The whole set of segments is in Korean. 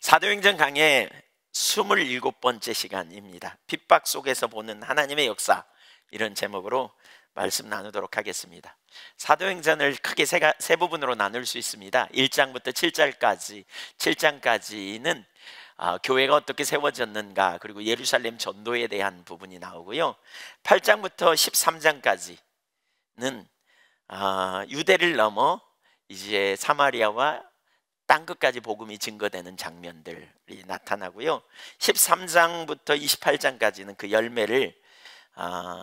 사도행전 강의 27번째 시간입니다. 핍박 속에서 보는 하나님의 역사, 이런 제목으로 말씀 나누도록 하겠습니다. 사도행전을 크게 세 부분으로 나눌 수 있습니다. 1장부터 7장까지는 교회가 어떻게 세워졌는가, 그리고 예루살렘 전도에 대한 부분이 나오고요. 8장부터 13장까지는 유대를 넘어 이제 사마리아와 땅끝까지 복음이 증거되는 장면들이 나타나고요. 13장부터 28장까지는 그 열매를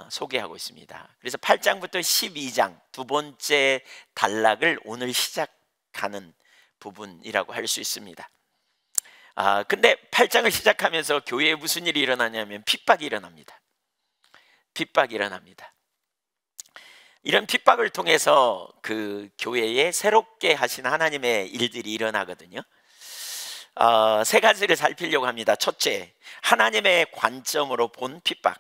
소개하고 있습니다. 그래서 8장부터 12장 두 번째 단락을 오늘 시작하는 부분이라고 할 수 있습니다. 근데 8장을 시작하면서 교회에 무슨 일이 일어나냐면 핍박이 일어납니다. 핍박이 일어납니다. 이런 핍박을 통해서 그 교회에 새롭게 하신 하나님의 일들이 일어나거든요. 세 가지를 살피려고 합니다. 첫째, 하나님의 관점으로 본 핍박.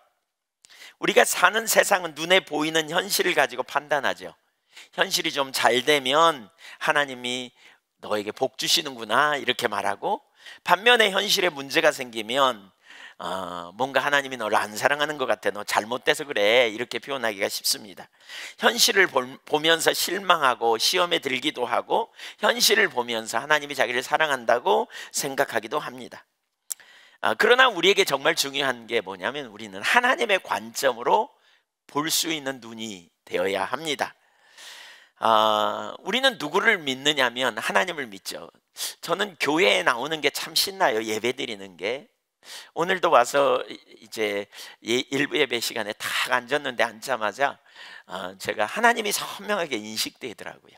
우리가 사는 세상은 눈에 보이는 현실을 가지고 판단하죠. 현실이 좀 잘 되면 하나님이 너에게 복 주시는구나, 이렇게 말하고, 반면에 현실에 문제가 생기면 뭔가 하나님이 너를 안 사랑하는 것 같아, 너 잘못돼서 그래, 이렇게 표현하기가 쉽습니다. 현실을 보면서 실망하고 시험에 들기도 하고, 현실을 보면서 하나님이 자기를 사랑한다고 생각하기도 합니다. 그러나 우리에게 정말 중요한 게 뭐냐면, 우리는 하나님의 관점으로 볼 수 있는 눈이 되어야 합니다. 우리는 누구를 믿느냐면 하나님을 믿죠. 저는 교회에 나오는 게 참 신나요. 예배 드리는 게. 오늘도 와서 이제 일부 예배 시간에 딱 앉았는데, 앉자마자 제가 하나님이 선명하게 인식되더라고요.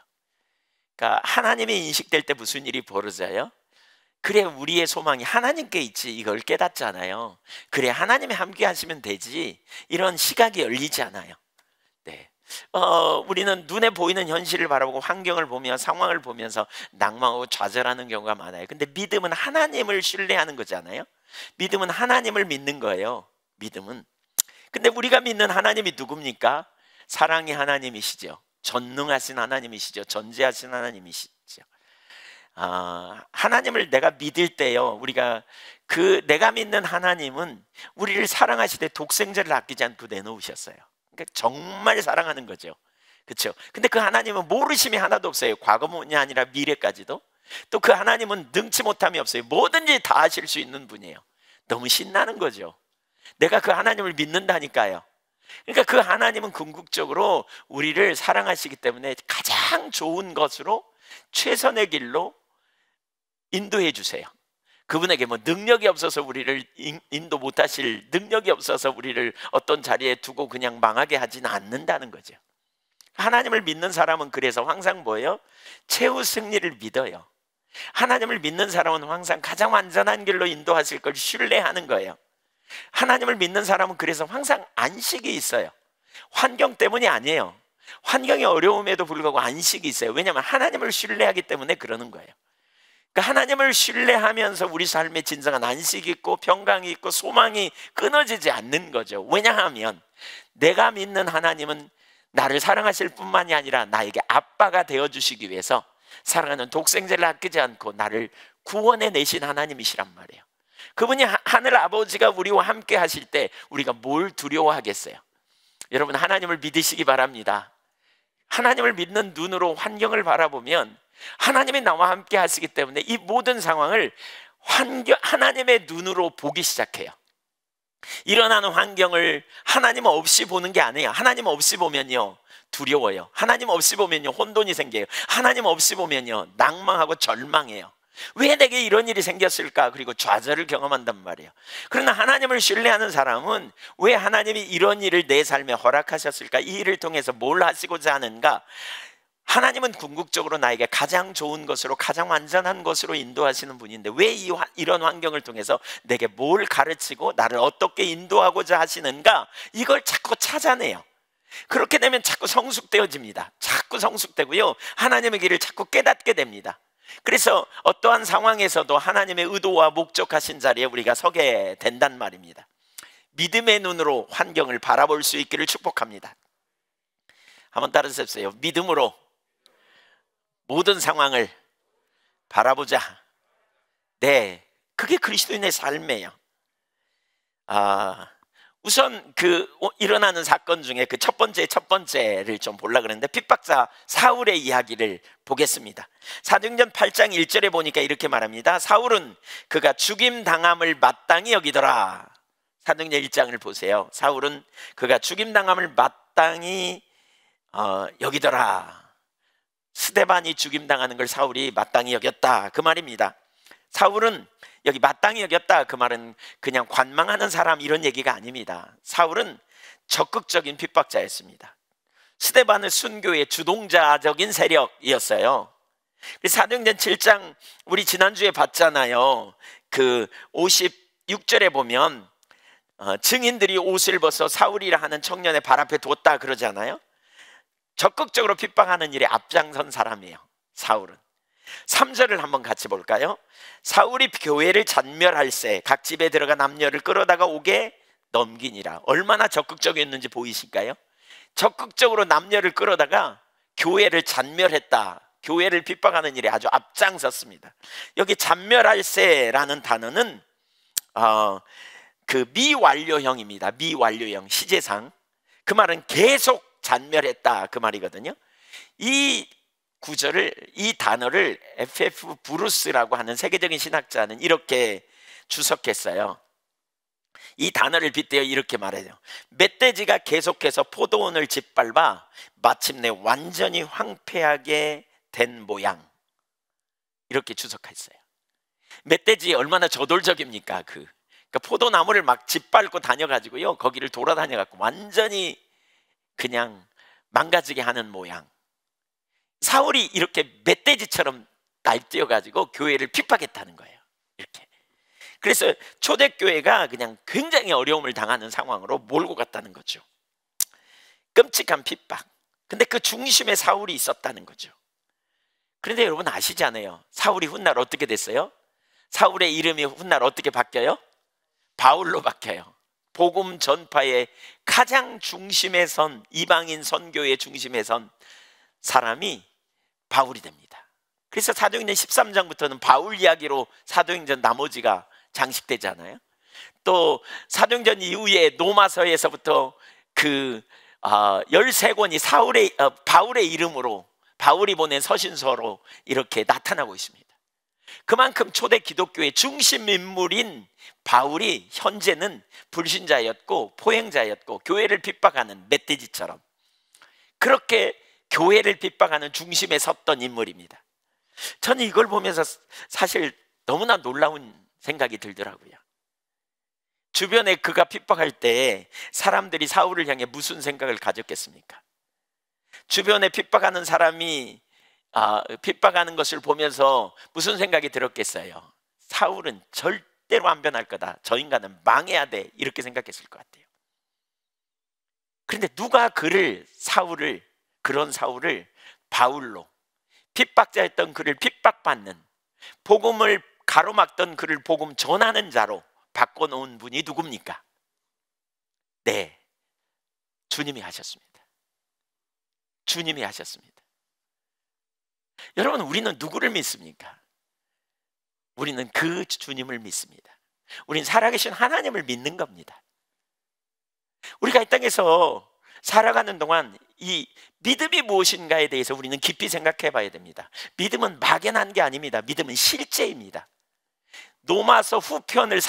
그러니까 하나님이 인식될 때 무슨 일이 벌어져요? 그래, 우리의 소망이 하나님께 있지, 이걸 깨닫잖아요. 그래, 하나님이 함께 하시면 되지, 이런 시각이 열리지 않아요. 네. 우리는 눈에 보이는 현실을 바라보고 환경을 보며 상황을 보면서 낭망하고 좌절하는 경우가 많아요. 근데 믿음은 하나님을 신뢰하는 거잖아요. 믿음은 하나님을 믿는 거예요. 믿음은. 근데 우리가 믿는 하나님이 누굽니까? 사랑의 하나님이시죠. 전능하신 하나님이시죠. 전지하신 하나님이시죠. 하나님을 내가 믿을 때요, 우리가 내가 믿는 하나님은 우리를 사랑하시되 독생자를 아끼지 않고 내놓으셨어요. 그러니까 정말 사랑하는 거죠. 그렇죠? 근데 그 하나님은 모르심이 하나도 없어요. 과거뿐이 아니라 미래까지도. 또 그 하나님은 능치 못함이 없어요. 뭐든지 다 하실 수 있는 분이에요. 너무 신나는 거죠. 내가 그 하나님을 믿는다니까요. 그러니까 그 하나님은 궁극적으로 우리를 사랑하시기 때문에 가장 좋은 것으로, 최선의 길로 인도해 주세요. 그분에게 뭐 능력이 없어서 우리를 인도 못하실, 능력이 없어서 우리를 어떤 자리에 두고 그냥 망하게 하지는 않는다는 거죠. 하나님을 믿는 사람은 그래서 항상 뭐예요? 최후 승리를 믿어요. 하나님을 믿는 사람은 항상 가장 완전한 길로 인도하실 걸 신뢰하는 거예요. 하나님을 믿는 사람은 그래서 항상 안식이 있어요. 환경 때문이 아니에요. 환경이 어려움에도 불구하고 안식이 있어요. 왜냐하면 하나님을 신뢰하기 때문에 그러는 거예요. 그러니까 하나님을 신뢰하면서 우리 삶에 진정한 안식이 있고 평강이 있고 소망이 끊어지지 않는 거죠. 왜냐하면 내가 믿는 하나님은 나를 사랑하실 뿐만이 아니라 나에게 아빠가 되어주시기 위해서 사랑하는 독생자를 아끼지 않고 나를 구원해 내신 하나님이시란 말이에요. 그분이 하늘 아버지가 우리와 함께 하실 때 우리가 뭘 두려워하겠어요? 여러분, 하나님을 믿으시기 바랍니다. 하나님을 믿는 눈으로 환경을 바라보면 하나님이 나와 함께 하시기 때문에 이 모든 상황을 하나님의 눈으로 보기 시작해요. 일어나는 환경을 하나님 없이 보는 게 아니에요. 하나님 없이 보면요, 두려워요. 하나님 없이 보면요, 혼돈이 생겨요. 하나님 없이 보면요, 낭망하고 절망해요. 왜 내게 이런 일이 생겼을까? 그리고 좌절을 경험한단 말이에요. 그러나 하나님을 신뢰하는 사람은 왜 하나님이 이런 일을 내 삶에 허락하셨을까? 이 일을 통해서 뭘 하시고자 하는가? 하나님은 궁극적으로 나에게 가장 좋은 것으로, 가장 완전한 것으로 인도하시는 분인데 왜 이런 환경을 통해서 내게 뭘 가르치고 나를 어떻게 인도하고자 하시는가? 이걸 자꾸 찾아내요. 그렇게 되면 자꾸 성숙되어집니다. 자꾸 성숙되고요, 하나님의 길을 자꾸 깨닫게 됩니다. 그래서 어떠한 상황에서도 하나님의 의도와 목적하신 자리에 우리가 서게 된단 말입니다. 믿음의 눈으로 환경을 바라볼 수 있기를 축복합니다. 한번 따라하십시오. 믿음으로 모든 상황을 바라보자. 네, 그게 그리스도인의 삶이에요. 우선 일어나는 사건 중에 그 첫 번째를 좀 보려고 그랬는데, 핍박자 사울의 이야기를 보겠습니다. 사도행전 8장 1절에 보니까 이렇게 말합니다. 사울은 그가 죽임 당함을 마땅히 여기더라. 사도행전 1장을 보세요. 사울은 그가 죽임 당함을 마땅히 여기더라. 스데반이 죽임 당하는 걸 사울이 마땅히 여겼다, 그 말입니다. 사울은 여기 마땅히 여겼다, 그 말은 그냥 관망하는 사람 이런 얘기가 아닙니다. 사울은 적극적인 핍박자였습니다. 스데반은 순교의 주동자적인 세력이었어요. 사도행전 7장 우리 지난주에 봤잖아요. 그 56절에 보면 증인들이 옷을 벗어 사울이라 하는 청년의 발 앞에 뒀다 그러잖아요. 적극적으로 핍박하는 일에 앞장선 사람이에요, 사울은. 3절을 한번 같이 볼까요? 사울이 교회를 잔멸할세 각 집에 들어가 남녀를 끌어다가 옥에 넘기니라. 얼마나 적극적이었는지 보이실까요? 적극적으로 남녀를 끌어다가 교회를 잔멸했다, 교회를 핍박하는 일에 아주 앞장섰습니다. 여기 잔멸할세라는 단어는 그 미완료형입니다. 미완료형, 시제상. 그 말은 계속 잔멸했다, 그 말이거든요. 이 단어를 F.F. 브루스라고 하는 세계적인 신학자는 이렇게 주석했어요. 이 단어를 빗대어 이렇게 말해요. 멧돼지가 계속해서 포도원을 짓밟아 마침내 완전히 황폐하게 된 모양, 이렇게 주석했어요. 멧돼지 얼마나 저돌적입니까? 그러니까 포도나무를 막 짓밟고 다녀가지고요, 거기를 돌아다녀갖고 완전히 그냥 망가지게 하는 모양. 사울이 이렇게 멧돼지처럼 날뛰어가지고 교회를 핍박했다는 거예요, 이렇게. 그래서 초대교회가 그냥 굉장히 어려움을 당하는 상황으로 몰고 갔다는 거죠. 끔찍한 핍박. 근데 그 중심에 사울이 있었다는 거죠. 그런데 여러분 아시잖아요. 사울이 훗날 어떻게 됐어요? 사울의 이름이 훗날 어떻게 바뀌어요? 바울로 바뀌어요. 복음 전파의 가장 중심에 선, 이방인 선교의 중심에 선 사람이 바울이 됩니다. 그래서 사도행전 13장부터는 바울 이야기로 사도행전 나머지가 장식되잖아요. 또 사도행전 이후에 로마서에서부터 그 13권이 바울의 이름으로, 바울이 보낸 서신서로 이렇게 나타나고 있습니다. 그만큼 초대 기독교의 중심 인물인 바울이 현재는 불신자였고 포행자였고 교회를 핍박하는 멧돼지처럼 그렇게 교회를 핍박하는 중심에 섰던 인물입니다. 저는 이걸 보면서 사실 너무나 놀라운 생각이 들더라고요. 주변에 그가 핍박할 때 사람들이 사울을 향해 무슨 생각을 가졌겠습니까? 주변에 핍박하는 사람이 핍박하는 것을 보면서 무슨 생각이 들었겠어요? 사울은 절대로 안 변할 거다, 저 인간은 망해야 돼, 이렇게 생각했을 것 같아요. 그런데 누가 그런 사울을 바울로, 핍박자였던 그를 핍박받는, 복음을 가로막던 그를 복음 전하는 자로 바꿔놓은 분이 누굽니까? 네, 주님이 하셨습니다. 주님이 하셨습니다. 여러분, 우리는 누구를 믿습니까? 우리는 그 주님을 믿습니다. 우리는 살아계신 하나님을 믿는 겁니다. 우리가 이 땅에서 살아가는 동안 이 믿음이 무엇인가에 대해서 우리는 깊이 생각해 봐야 됩니다. 믿음은 막연한 게 아닙니다. 믿음은 실제입니다. 로마서 후편을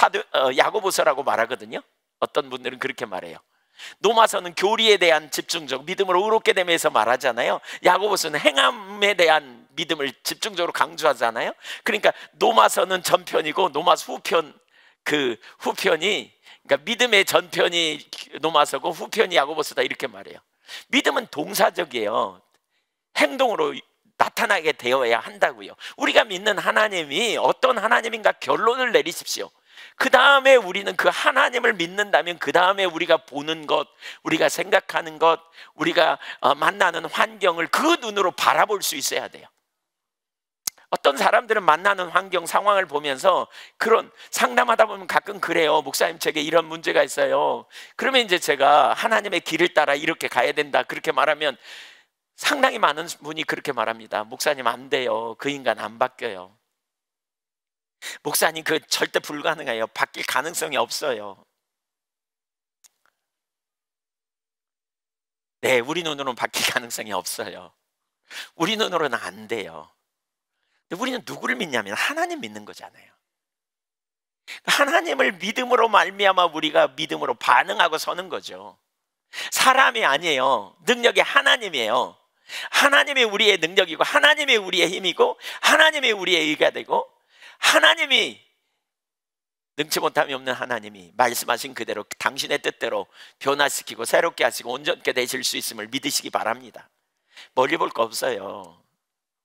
야고보서라고 말하거든요. 어떤 분들은 그렇게 말해요. 로마서는 교리에 대한 집중적, 믿음으로 의롭게 됨에서 말하잖아요. 야고보서는 행함에 대한 믿음을 집중적으로 강조하잖아요. 그러니까 로마서는 전편이고 로마서 후편이 그러니까 믿음의 전편이 로마서고 후편이 야고보서다, 이렇게 말해요. 믿음은 동사적이에요. 행동으로 나타나게 되어야 한다고요. 우리가 믿는 하나님이 어떤 하나님인가 결론을 내리십시오. 그 다음에 우리는 그 하나님을 믿는다면 그 다음에 우리가 보는 것, 우리가 생각하는 것, 우리가 만나는 환경을 그 눈으로 바라볼 수 있어야 돼요. 어떤 사람들은 만나는 환경, 상황을 보면서 그런 상담하다 보면 가끔 그래요. 목사님, 제게 이런 문제가 있어요. 그러면 이제 제가 하나님의 길을 따라 이렇게 가야 된다, 그렇게 말하면 상당히 많은 분이 그렇게 말합니다. 목사님, 안 돼요. 그 인간 안 바뀌어요. 목사님, 그 절대 불가능해요. 바뀔 가능성이 없어요. 네, 우리 눈으로는 바뀔 가능성이 없어요. 우리 눈으로는 안 돼요. 근데 우리는 누구를 믿냐면 하나님 믿는 거잖아요. 하나님을 믿음으로 말미암아 우리가 믿음으로 반응하고 서는 거죠. 사람이 아니에요. 능력이 하나님이에요. 하나님이 우리의 능력이고, 하나님이 우리의 힘이고, 하나님이 우리의 의가 되고, 하나님이, 능치 못함이 없는 하나님이 말씀하신 그대로 당신의 뜻대로 변화시키고 새롭게 하시고 온전케 되실 수 있음을 믿으시기 바랍니다. 멀리 볼 거 없어요.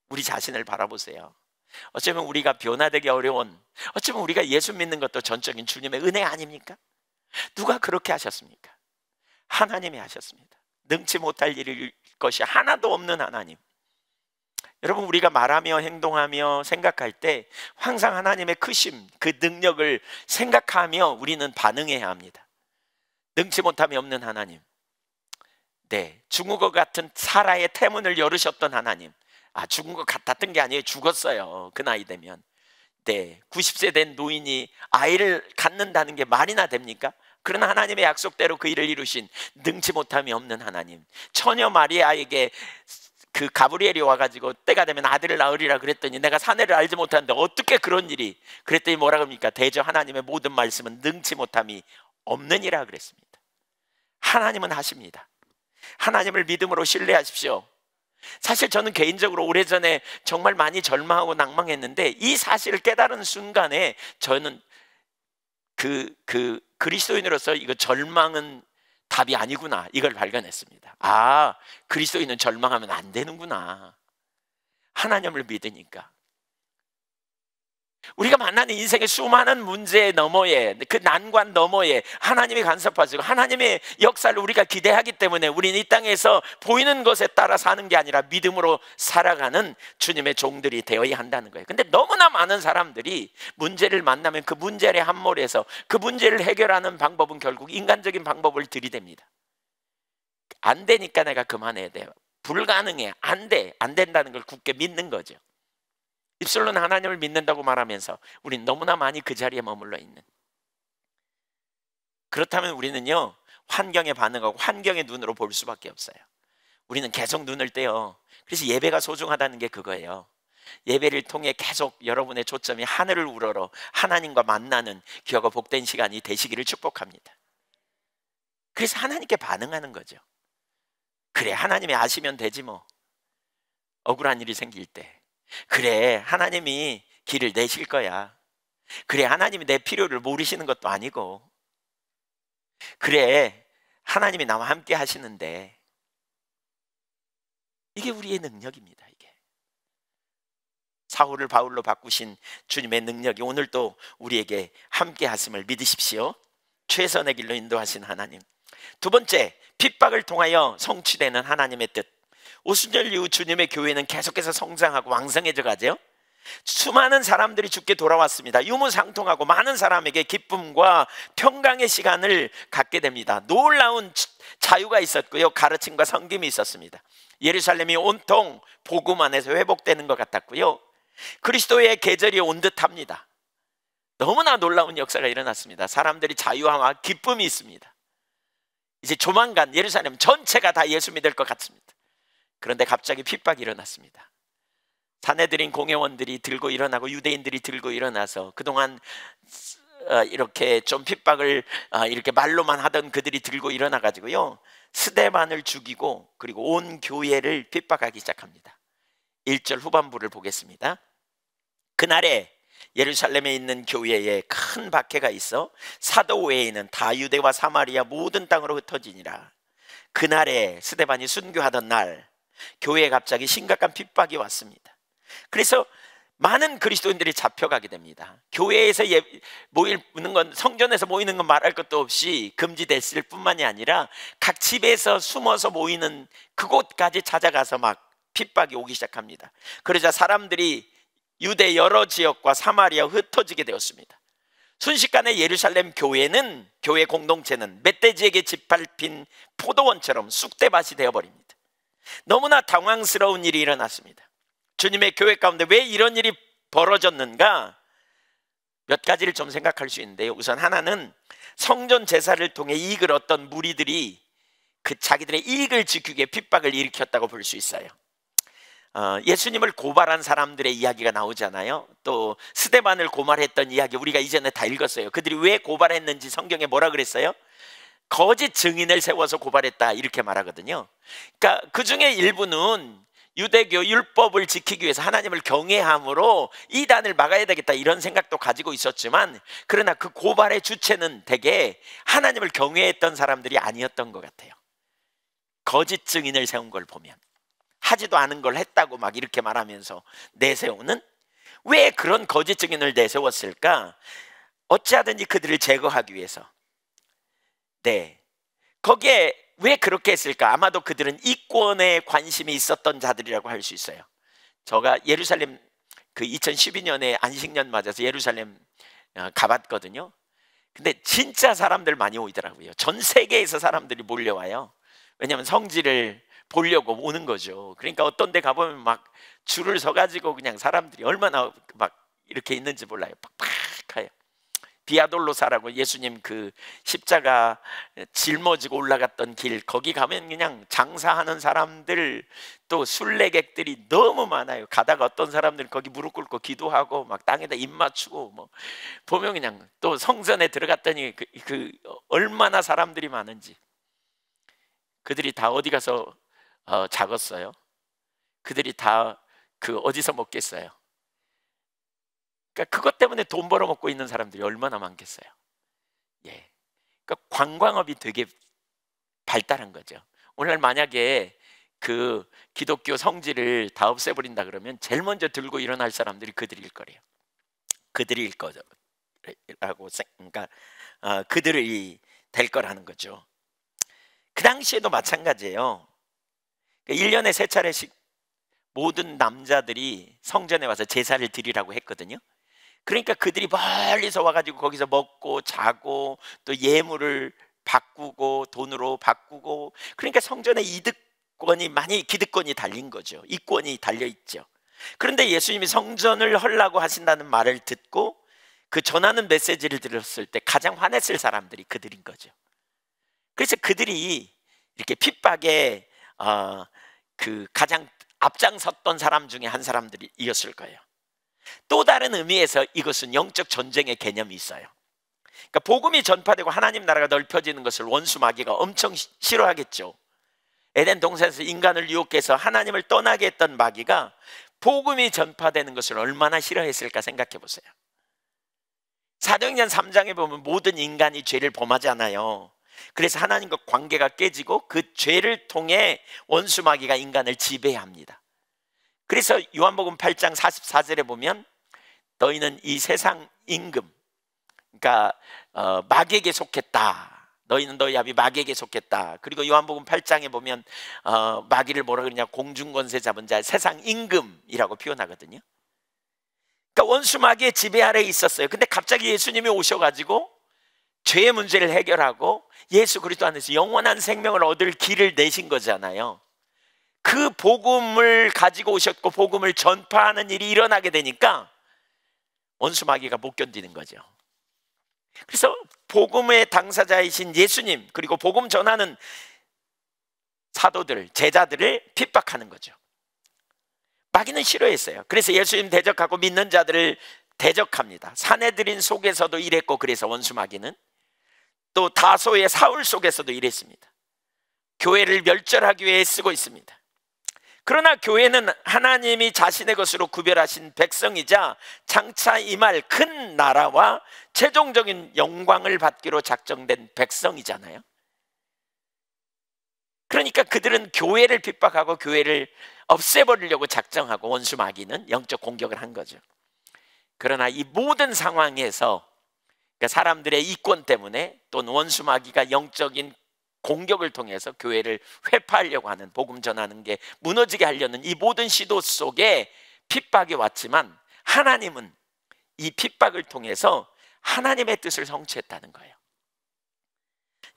우리 자신을 바라보세요. 어쩌면 우리가 변화되기 어려운, 어쩌면 우리가 예수 믿는 것도 전적인 주님의 은혜 아닙니까? 누가 그렇게 하셨습니까? 하나님이 하셨습니다. 능치 못할 일일 것이 하나도 없는 하나님. 여러분, 우리가 말하며 행동하며 생각할 때 항상 하나님의 크심, 그 능력을 생각하며 우리는 반응해야 합니다. 능치 못함이 없는 하나님. 네, 죽은 것 같은 사라의 태문을 열으셨던 하나님. 죽은 것 같았던 게 아니에요. 죽었어요. 그 나이 되면. 네, 90세 된 노인이 아이를 갖는다는 게 말이나 됩니까? 그러나 하나님의 약속대로 그 일을 이루신 능치 못함이 없는 하나님. 처녀 마리아에게 그 가브리엘이 와가지고 때가 되면 아들을 낳으리라 그랬더니 내가 사내를 알지 못하는데 어떻게 그런 일이, 그랬더니 뭐라 그럽니까? 대저 하나님의 모든 말씀은 능치 못함이 없느니라 그랬습니다. 하나님은 하십니다. 하나님을 믿음으로 신뢰하십시오. 사실 저는 개인적으로 오래전에 정말 많이 절망하고 낭망했는데 이 사실을 깨달은 순간에 저는 그리스도인으로서 이거 절망은 답이 아니구나, 이걸 발견했습니다. 그리스도인은 절망하면 안 되는구나. 하나님을 믿으니까. 우리가 만나는 인생의 수많은 문제 너머에, 그 난관 너머에 하나님이 간섭하시고 하나님의 역사를 우리가 기대하기 때문에 우리는 이 땅에서 보이는 것에 따라 사는 게 아니라 믿음으로 살아가는 주님의 종들이 되어야 한다는 거예요. 근데 너무나 많은 사람들이 문제를 만나면 그 문제의 함몰에서 그 문제를 해결하는 방법은 결국 인간적인 방법을 들이댑니다. 안 되니까 내가 그만해야 돼요. 불가능해, 안 돼, 안 된다는 걸 굳게 믿는 거죠. 입술로는 하나님을 믿는다고 말하면서 우리는 너무나 많이 그 자리에 머물러 있는. 그렇다면 우리는요, 환경에 반응하고 환경의 눈으로 볼 수밖에 없어요. 우리는 계속 눈을 떼요. 그래서 예배가 소중하다는 게 그거예요. 예배를 통해 계속 여러분의 초점이 하늘을 우러러 하나님과 만나는 귀하고 복된 시간이 되시기를 축복합니다. 그래서 하나님께 반응하는 거죠. 그래, 하나님이 아시면 되지 뭐. 억울한 일이 생길 때 그래, 하나님이 길을 내실 거야. 그래, 하나님이 내 필요를 모르시는 것도 아니고, 그래, 하나님이 나와 함께 하시는데, 이게 우리의 능력입니다. 이게 사울을 바울로 바꾸신 주님의 능력이 오늘도 우리에게 함께 하심을 믿으십시오. 최선의 길로 인도하신 하나님. 두 번째, 핍박을 통하여 성취되는 하나님의 뜻. 오순절 이후 주님의 교회는 계속해서 성장하고 왕성해져 가죠. 수많은 사람들이 주께 돌아왔습니다. 유무상통하고 많은 사람에게 기쁨과 평강의 시간을 갖게 됩니다. 놀라운 자유가 있었고요, 가르침과 섬김이 있었습니다. 예루살렘이 온통 복음 안에서 회복되는 것 같았고요, 그리스도의 계절이 온 듯합니다. 너무나 놀라운 역사가 일어났습니다. 사람들이 자유와 기쁨이 있습니다. 이제 조만간 예루살렘 전체가 다 예수 믿을 것 같습니다. 그런데 갑자기 핍박이 일어났습니다. 사내들인 공회원들이 들고 일어나고 유대인들이 들고 일어나서 그동안 이렇게 좀 핍박을 이렇게 말로만 하던 그들이 들고 일어나 가지고요, 스데반을 죽이고 그리고 온 교회를 핍박하기 시작합니다. 1절 후반부를 보겠습니다. 그날에 예루살렘에 있는 교회에 큰 박해가 있어 사도 외에는 다 유대와 사마리아 모든 땅으로 흩어지니라. 그날에 스데반이 순교하던 날 교회에 갑자기 심각한 핍박이 왔습니다. 그래서 많은 그리스도인들이 잡혀가게 됩니다. 교회에서 모이는 건, 성전에서 모이는 건 말할 것도 없이 금지됐을 뿐만이 아니라 각 집에서 숨어서 모이는 그곳까지 찾아가서 막 핍박이 오기 시작합니다. 그러자 사람들이 유대 여러 지역과 사마리아 흩어지게 되었습니다. 순식간에 예루살렘 교회는, 교회 공동체는 멧돼지에게 짓밟힌 포도원처럼 쑥대밭이 되어버립니다. 너무나 당황스러운 일이 일어났습니다. 주님의 교회 가운데 왜 이런 일이 벌어졌는가? 몇 가지를 좀 생각할 수 있는데요. 우선 하나는 성전 제사를 통해 이익을 얻던 무리들이 그 자기들의 이익을 지키기 위해 핍박을 일으켰다고 볼 수 있어요. 예수님을 고발한 사람들의 이야기가 나오잖아요. 또 스데반을 고발했던 이야기 우리가 이전에 다 읽었어요. 그들이 왜 고발했는지 성경에 뭐라 그랬어요? 거짓 증인을 세워서 고발했다 이렇게 말하거든요. 그러니까 그 중에 일부는 유대교 율법을 지키기 위해서 하나님을 경외함으로 이단을 막아야 되겠다 이런 생각도 가지고 있었지만, 그러나 그 고발의 주체는 대개 하나님을 경외했던 사람들이 아니었던 것 같아요. 거짓 증인을 세운 걸 보면 하지도 않은 걸 했다고 막 이렇게 말하면서 내세우는, 왜 그런 거짓 증인을 내세웠을까? 어찌하든지 그들을 제거하기 위해서. 네, 거기에 왜 그렇게 했을까? 아마도 그들은 이권에 관심이 있었던 자들이라고 할 수 있어요. 제가 예루살렘 그 2012년에 안식년 맞아서 예루살렘 가봤거든요. 근데 진짜 사람들 많이 오더라고요. 전 세계에서 사람들이 몰려와요. 왜냐하면 성지를 보려고 오는 거죠. 그러니까 어떤 데 가보면 막 줄을 서가지고 그냥 사람들이 얼마나 막 이렇게 있는지 몰라요. 팍팍해요. 비아돌로사라고 예수님 그 십자가 짊어지고 올라갔던 길, 거기 가면 그냥 장사하는 사람들, 또 순례객들이 너무 많아요. 가다가 어떤 사람들은 거기 무릎 꿇고 기도하고 막 땅에다 입 맞추고, 뭐 보면 그냥, 또 성전에 들어갔더니 얼마나 사람들이 많은지. 그들이 다 어디 가서 작았어요? 그들이 다 어디서 먹겠어요? 그러니까 그것 때문에 돈 벌어먹고 있는 사람들이 얼마나 많겠어요. 예, 그러니까 관광업이 되게 발달한 거죠. 오늘 만약에 그 기독교 성지를 다 없애버린다 그러면 제일 먼저 들고 일어날 사람들이 그들일 거래요. 그들일 거라고, 그러니까 그들이 될 거라는 거죠. 그 당시에도 마찬가지예요. 1년에 3차례씩 모든 남자들이 성전에 와서 제사를 드리라고 했거든요. 그러니까 그들이 멀리서 와가지고 거기서 먹고 자고, 또 예물을 바꾸고 돈으로 바꾸고, 그러니까 성전의 이득권이 많이, 기득권이 달린 거죠. 이권이 달려 있죠. 그런데 예수님이 성전을 헐라고 하신다는 말을 듣고 그 전하는 메시지를 들었을 때 가장 화냈을 사람들이 그들인 거죠. 그래서 그들이 이렇게 핍박에 가장 앞장섰던 사람 중에 한 사람들이었을 거예요. 또 다른 의미에서 이것은 영적 전쟁의 개념이 있어요. 그러니까 복음이 전파되고 하나님 나라가 넓혀지는 것을 원수 마귀가 엄청 싫어하겠죠. 에덴 동산에서 인간을 유혹해서 하나님을 떠나게 했던 마귀가 복음이 전파되는 것을 얼마나 싫어했을까 생각해 보세요. 사도행전 3장에 보면 모든 인간이 죄를 범하잖아요. 그래서 하나님과 관계가 깨지고 그 죄를 통해 원수 마귀가 인간을 지배합니다. 그래서 요한복음 8장 44절에 보면 너희는 이 세상 임금, 그러니까 마귀에게 속했다. 너희는 너희 아비 마귀에게 속했다. 그리고 요한복음 8장에 보면 마귀를 뭐라 그러냐, 공중권세 잡은 자, 세상 임금이라고 표현하거든요. 그러니까 원수 마귀의 지배 아래에 있었어요. 근데 갑자기 예수님이 오셔가지고 죄의 문제를 해결하고 예수 그리스도 안에서 영원한 생명을 얻을 길을 내신 거잖아요. 그 복음을 가지고 오셨고 복음을 전파하는 일이 일어나게 되니까 원수 마귀가 못 견디는 거죠. 그래서 복음의 당사자이신 예수님, 그리고 복음 전하는 사도들, 제자들을 핍박하는 거죠. 마귀는 싫어했어요. 그래서 예수님 대적하고 믿는 자들을 대적합니다. 사내들인 속에서도 이랬고, 그래서 원수 마귀는 또 다소의 사울 속에서도 이랬습니다. 교회를 멸절하기 위해 쓰고 있습니다. 그러나 교회는 하나님이 자신의 것으로 구별하신 백성이자 장차 임할 큰 나라와 최종적인 영광을 받기로 작정된 백성이잖아요. 그러니까 그들은 교회를 핍박하고 교회를 없애버리려고 작정하고, 원수 마귀는 영적 공격을 한 거죠. 그러나 이 모든 상황에서, 그러니까 사람들의 이권 때문에 또는 원수 마귀가 영적인 공격을 통해서 교회를 회파하려고 하는, 복음 전하는 게 무너지게 하려는 이 모든 시도 속에 핍박이 왔지만, 하나님은 이 핍박을 통해서 하나님의 뜻을 성취했다는 거예요.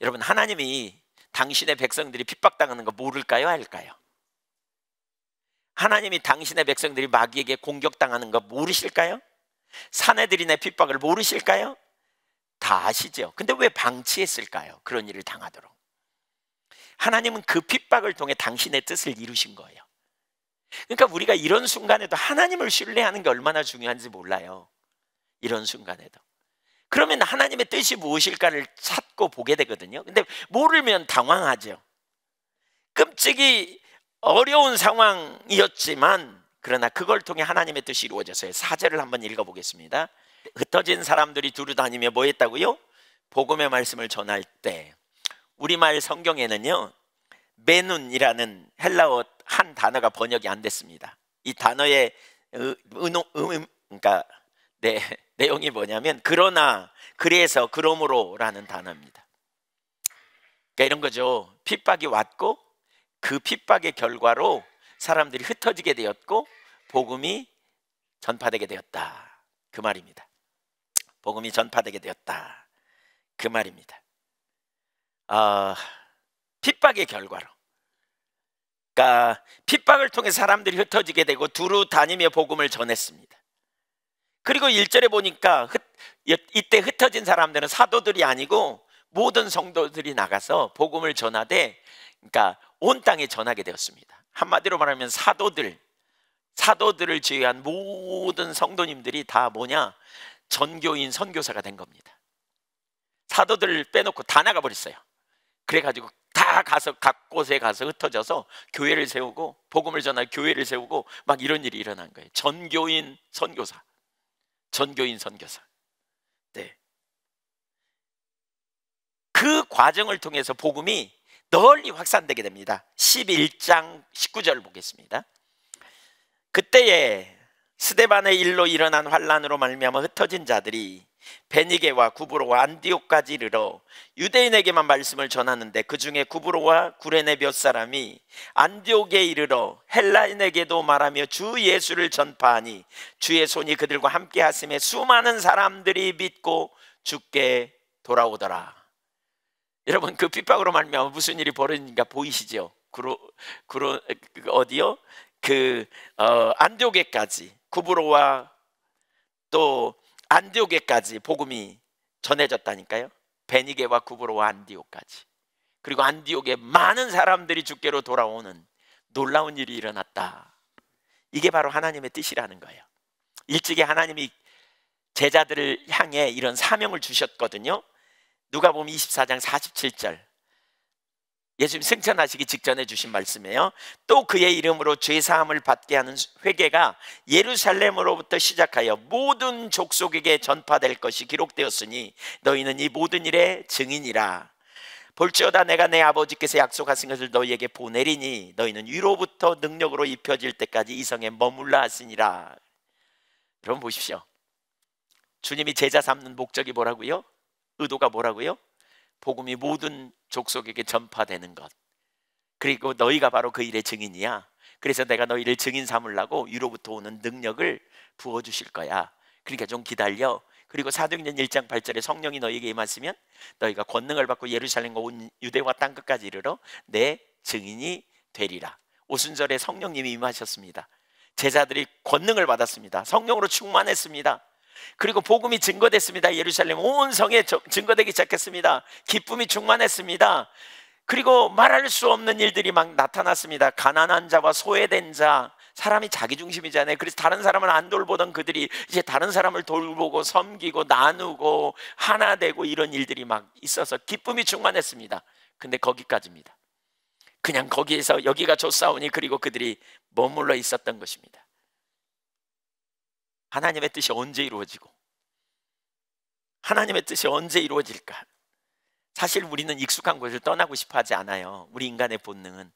여러분, 하나님이 당신의 백성들이 핍박당하는 거 모를까요? 알까요? 하나님이 당신의 백성들이 마귀에게 공격당하는 거 모르실까요? 사내들인의 핍박을 모르실까요? 다 아시죠? 근데 왜 방치했을까요? 그런 일을 당하도록. 하나님은 그 핍박을 통해 당신의 뜻을 이루신 거예요. 그러니까 우리가 이런 순간에도 하나님을 신뢰하는 게 얼마나 중요한지 몰라요. 이런 순간에도. 그러면 하나님의 뜻이 무엇일까를 찾고 보게 되거든요. 근데 모르면 당황하죠. 끔찍이 어려운 상황이었지만 그러나 그걸 통해 하나님의 뜻이 이루어졌어요. 4절을 한번 읽어보겠습니다. 흩어진 사람들이 두루 다니며 뭐 했다고요? 복음의 말씀을 전할 때. 우리말 성경에는요, 메눈이라는 헬라어 한 단어가 번역이 안 됐습니다. 이 단어의 그러니까 내용이 뭐냐면 그러나, 그래서, 그러므로라는 단어입니다. 그러니까 이런 거죠. 핍박이 왔고 그 핍박의 결과로 사람들이 흩어지게 되었고 복음이 전파되게 되었다, 그 말입니다. 복음이 전파되게 되었다, 그 말입니다. 핍박의 결과로, 그러니까 핍박을 통해 사람들이 흩어지게 되고 두루 다니며 복음을 전했습니다. 그리고 1절에 보니까 이때 흩어진 사람들은 사도들이 아니고 모든 성도들이 나가서 복음을 전하되, 그러니까 온 땅에 전하게 되었습니다. 한마디로 말하면 사도들을 제외한 모든 성도님들이 다 뭐냐? 전교인, 선교사가 된 겁니다. 사도들을 빼놓고 다 나가버렸어요. 그래가지고 다 가서 각 곳에 가서 흩어져서 교회를 세우고 복음을 전할 교회를 세우고 막 이런 일이 일어난 거예요. 전교인, 선교사. 전교인, 선교사. 네. 그 과정을 통해서 복음이 널리 확산되게 됩니다. 11장 19절 보겠습니다. 그때에 스데반의 일로 일어난 환란으로 말미암아 흩어진 자들이 베니게와 구브로와 안디옥까지 이르러 유대인에게만 말씀을 전하는데, 그 중에 구브로와 구레네 몇 사람이 안디옥에 이르러 헬라인에게도 말하며 주 예수를 전파하니 주의 손이 그들과 함께 하심에 수많은 사람들이 믿고 주께 돌아오더라. 여러분, 그 핍박으로 말미암아 무슨 일이 벌어진가 보이시죠? 어디요? 안디옥에까지, 구브로와 또 안디옥에까지 복음이 전해졌다니까요. 베니게와 구브로와 안디옥까지. 그리고 안디옥에 많은 사람들이 주께로 돌아오는 놀라운 일이 일어났다. 이게 바로 하나님의 뜻이라는 거예요. 일찍이 하나님이 제자들을 향해 이런 사명을 주셨거든요. 누가복음 24장 47절, 예수님 승천하시기 직전에 주신 말씀이에요. 또 그의 이름으로 죄사함을 받게 하는 회개가 예루살렘으로부터 시작하여 모든 족속에게 전파될 것이 기록되었으니 너희는 이 모든 일의 증인이라. 볼지어다 내가 내 아버지께서 약속하신 것을 너희에게 보내리니 너희는 위로부터 능력으로 입혀질 때까지 이 성에 머물라 하시니라. 여러분 보십시오. 주님이 제자 삼는 목적이 뭐라고요? 의도가 뭐라고요? 복음이 모든 족속에게 전파되는 것. 그리고 너희가 바로 그 일의 증인이야. 그래서 내가 너희를 증인 삼으려고 위로부터 오는 능력을 부어주실 거야. 그러니까 좀 기다려. 그리고 사도행전 1장 8절에 성령이 너희에게 임하시면 너희가 권능을 받고 예루살렘과 온 유대와 땅끝까지 이르러 내 증인이 되리라. 오순절에 성령님이 임하셨습니다. 제자들이 권능을 받았습니다. 성령으로 충만했습니다. 그리고 복음이 증거됐습니다. 예루살렘 온 성에 증거되기 시작했습니다. 기쁨이 충만했습니다. 그리고 말할 수 없는 일들이 막 나타났습니다. 가난한 자와 소외된 자, 사람이 자기중심이잖아요. 그래서 다른 사람을 안 돌보던 그들이 이제 다른 사람을 돌보고 섬기고 나누고 하나 되고 이런 일들이 막 있어서 기쁨이 충만했습니다. 근데 거기까지입니다. 그냥 거기에서 여기가 좋사오니 그리고 그들이 머물러 있었던 것입니다. 하나님의 뜻이 언제 이루어지고 하나님의 뜻이 언제 이루어질까? 사실 우리는 익숙한 곳을 떠나고 싶어 하지 않아요. 우리 인간의 본능은.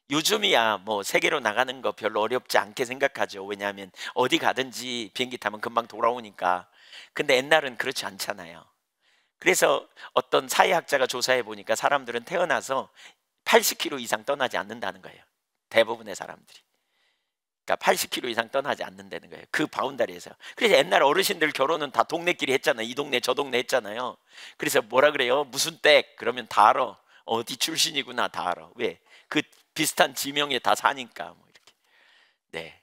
요즘이야 뭐 세계로 나가는 거 별로 어렵지 않게 생각하죠. 왜냐하면 어디 가든지 비행기 타면 금방 돌아오니까. 근데 옛날은 그렇지 않잖아요. 그래서 어떤 사회학자가 조사해 보니까 사람들은 태어나서 80km 이상 떠나지 않는다는 거예요. 대부분의 사람들이. 그러니까 80km 이상 떠나지 않는다는 거예요. 그 바운다리에서. 그래서 옛날 어르신들 결혼은 다 동네끼리 했잖아요. 이 동네 저 동네 했잖아요. 그래서 뭐라 그래요? 무슨 댁? 그러면 다 알아. 어디 출신이구나 다 알아. 왜? 그 비슷한 지명에 다 사니까 뭐 이렇게. 네.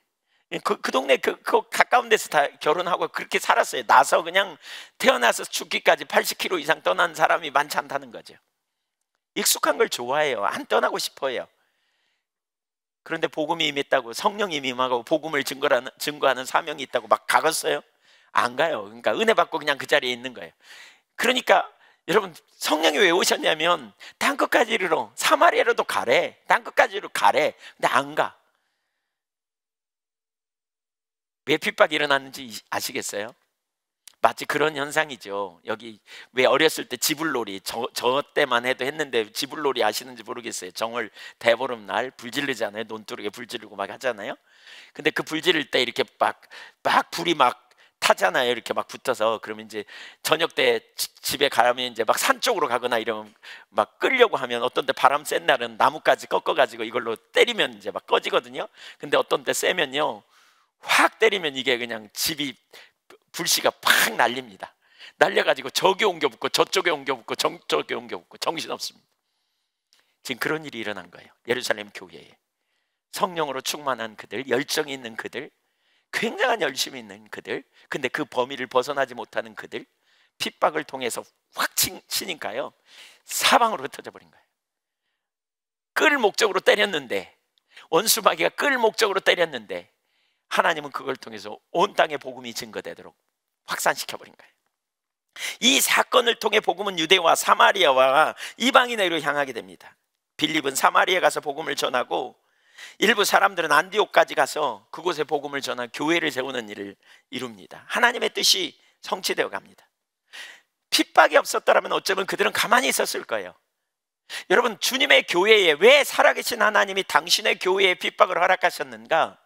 그 동네 그 가까운 데서 다 결혼하고 그렇게 살았어요. 나서 그냥 태어나서 죽기까지 80km 이상 떠난 사람이 많지 않다는 거죠. 익숙한 걸 좋아해요. 안 떠나고 싶어요. 그런데 복음이 임했다고, 성령이 임하고 복음을 증거하는 사명이 있다고 막 가겠어요? 안 가요. 그러니까 은혜 받고 그냥 그 자리에 있는 거예요. 그러니까 여러분, 성령이 왜 오셨냐면 땅끝까지 이르러, 사마리아로도 가래. 땅끝까지로 가래. 근데 안 가. 왜 핍박이 일어났는지 아시겠어요? 마치 그런 현상이죠. 여기 왜 어렸을 때 지불놀이, 저 때만 해도 했는데 지불놀이 아시는지 모르겠어요. 정월 대보름날 불 지르잖아요. 논두르게 불 지르고 막 하잖아요. 근데 그 불 지를 때 이렇게 막 불이 막 타잖아요. 이렇게 막 붙어서. 그러면 이제 저녁 때 집에 가면 이제 막 산 쪽으로 가거나 이러면 막 끌려고 하면, 어떤 때 바람 센 날은 나뭇가지 꺾어가지고 이걸로 때리면 이제 막 꺼지거든요. 근데 어떤 때 세면요, 확 때리면 이게 그냥 집이 불씨가 팍 날립니다. 날려가지고 저기 옮겨 붙고 저쪽에 옮겨 붙고 저쪽에 옮겨 붙고 정신없습니다. 지금 그런 일이 일어난 거예요. 예루살렘 교회에 성령으로 충만한 그들, 열정이 있는 그들, 굉장한 열심이 있는 그들, 근데 그 범위를 벗어나지 못하는 그들, 핍박을 통해서 확 치니까요, 사방으로 흩어져 버린 거예요. 끌 목적으로 때렸는데, 원수마귀가 끌 목적으로 때렸는데 하나님은 그걸 통해서 온 땅에 복음이 증거되도록 확산시켜버린 거예요. 이 사건을 통해 복음은 유대와 사마리아와 이방인에게로 향하게 됩니다. 빌립은 사마리아에 가서 복음을 전하고, 일부 사람들은 안디옥까지 가서 그곳에 복음을 전한 교회를 세우는 일을 이룹니다. 하나님의 뜻이 성취되어 갑니다. 핍박이 없었더라면 어쩌면 그들은 가만히 있었을 거예요. 여러분, 주님의 교회에 왜 살아계신 하나님이 당신의 교회에 핍박을 허락하셨는가?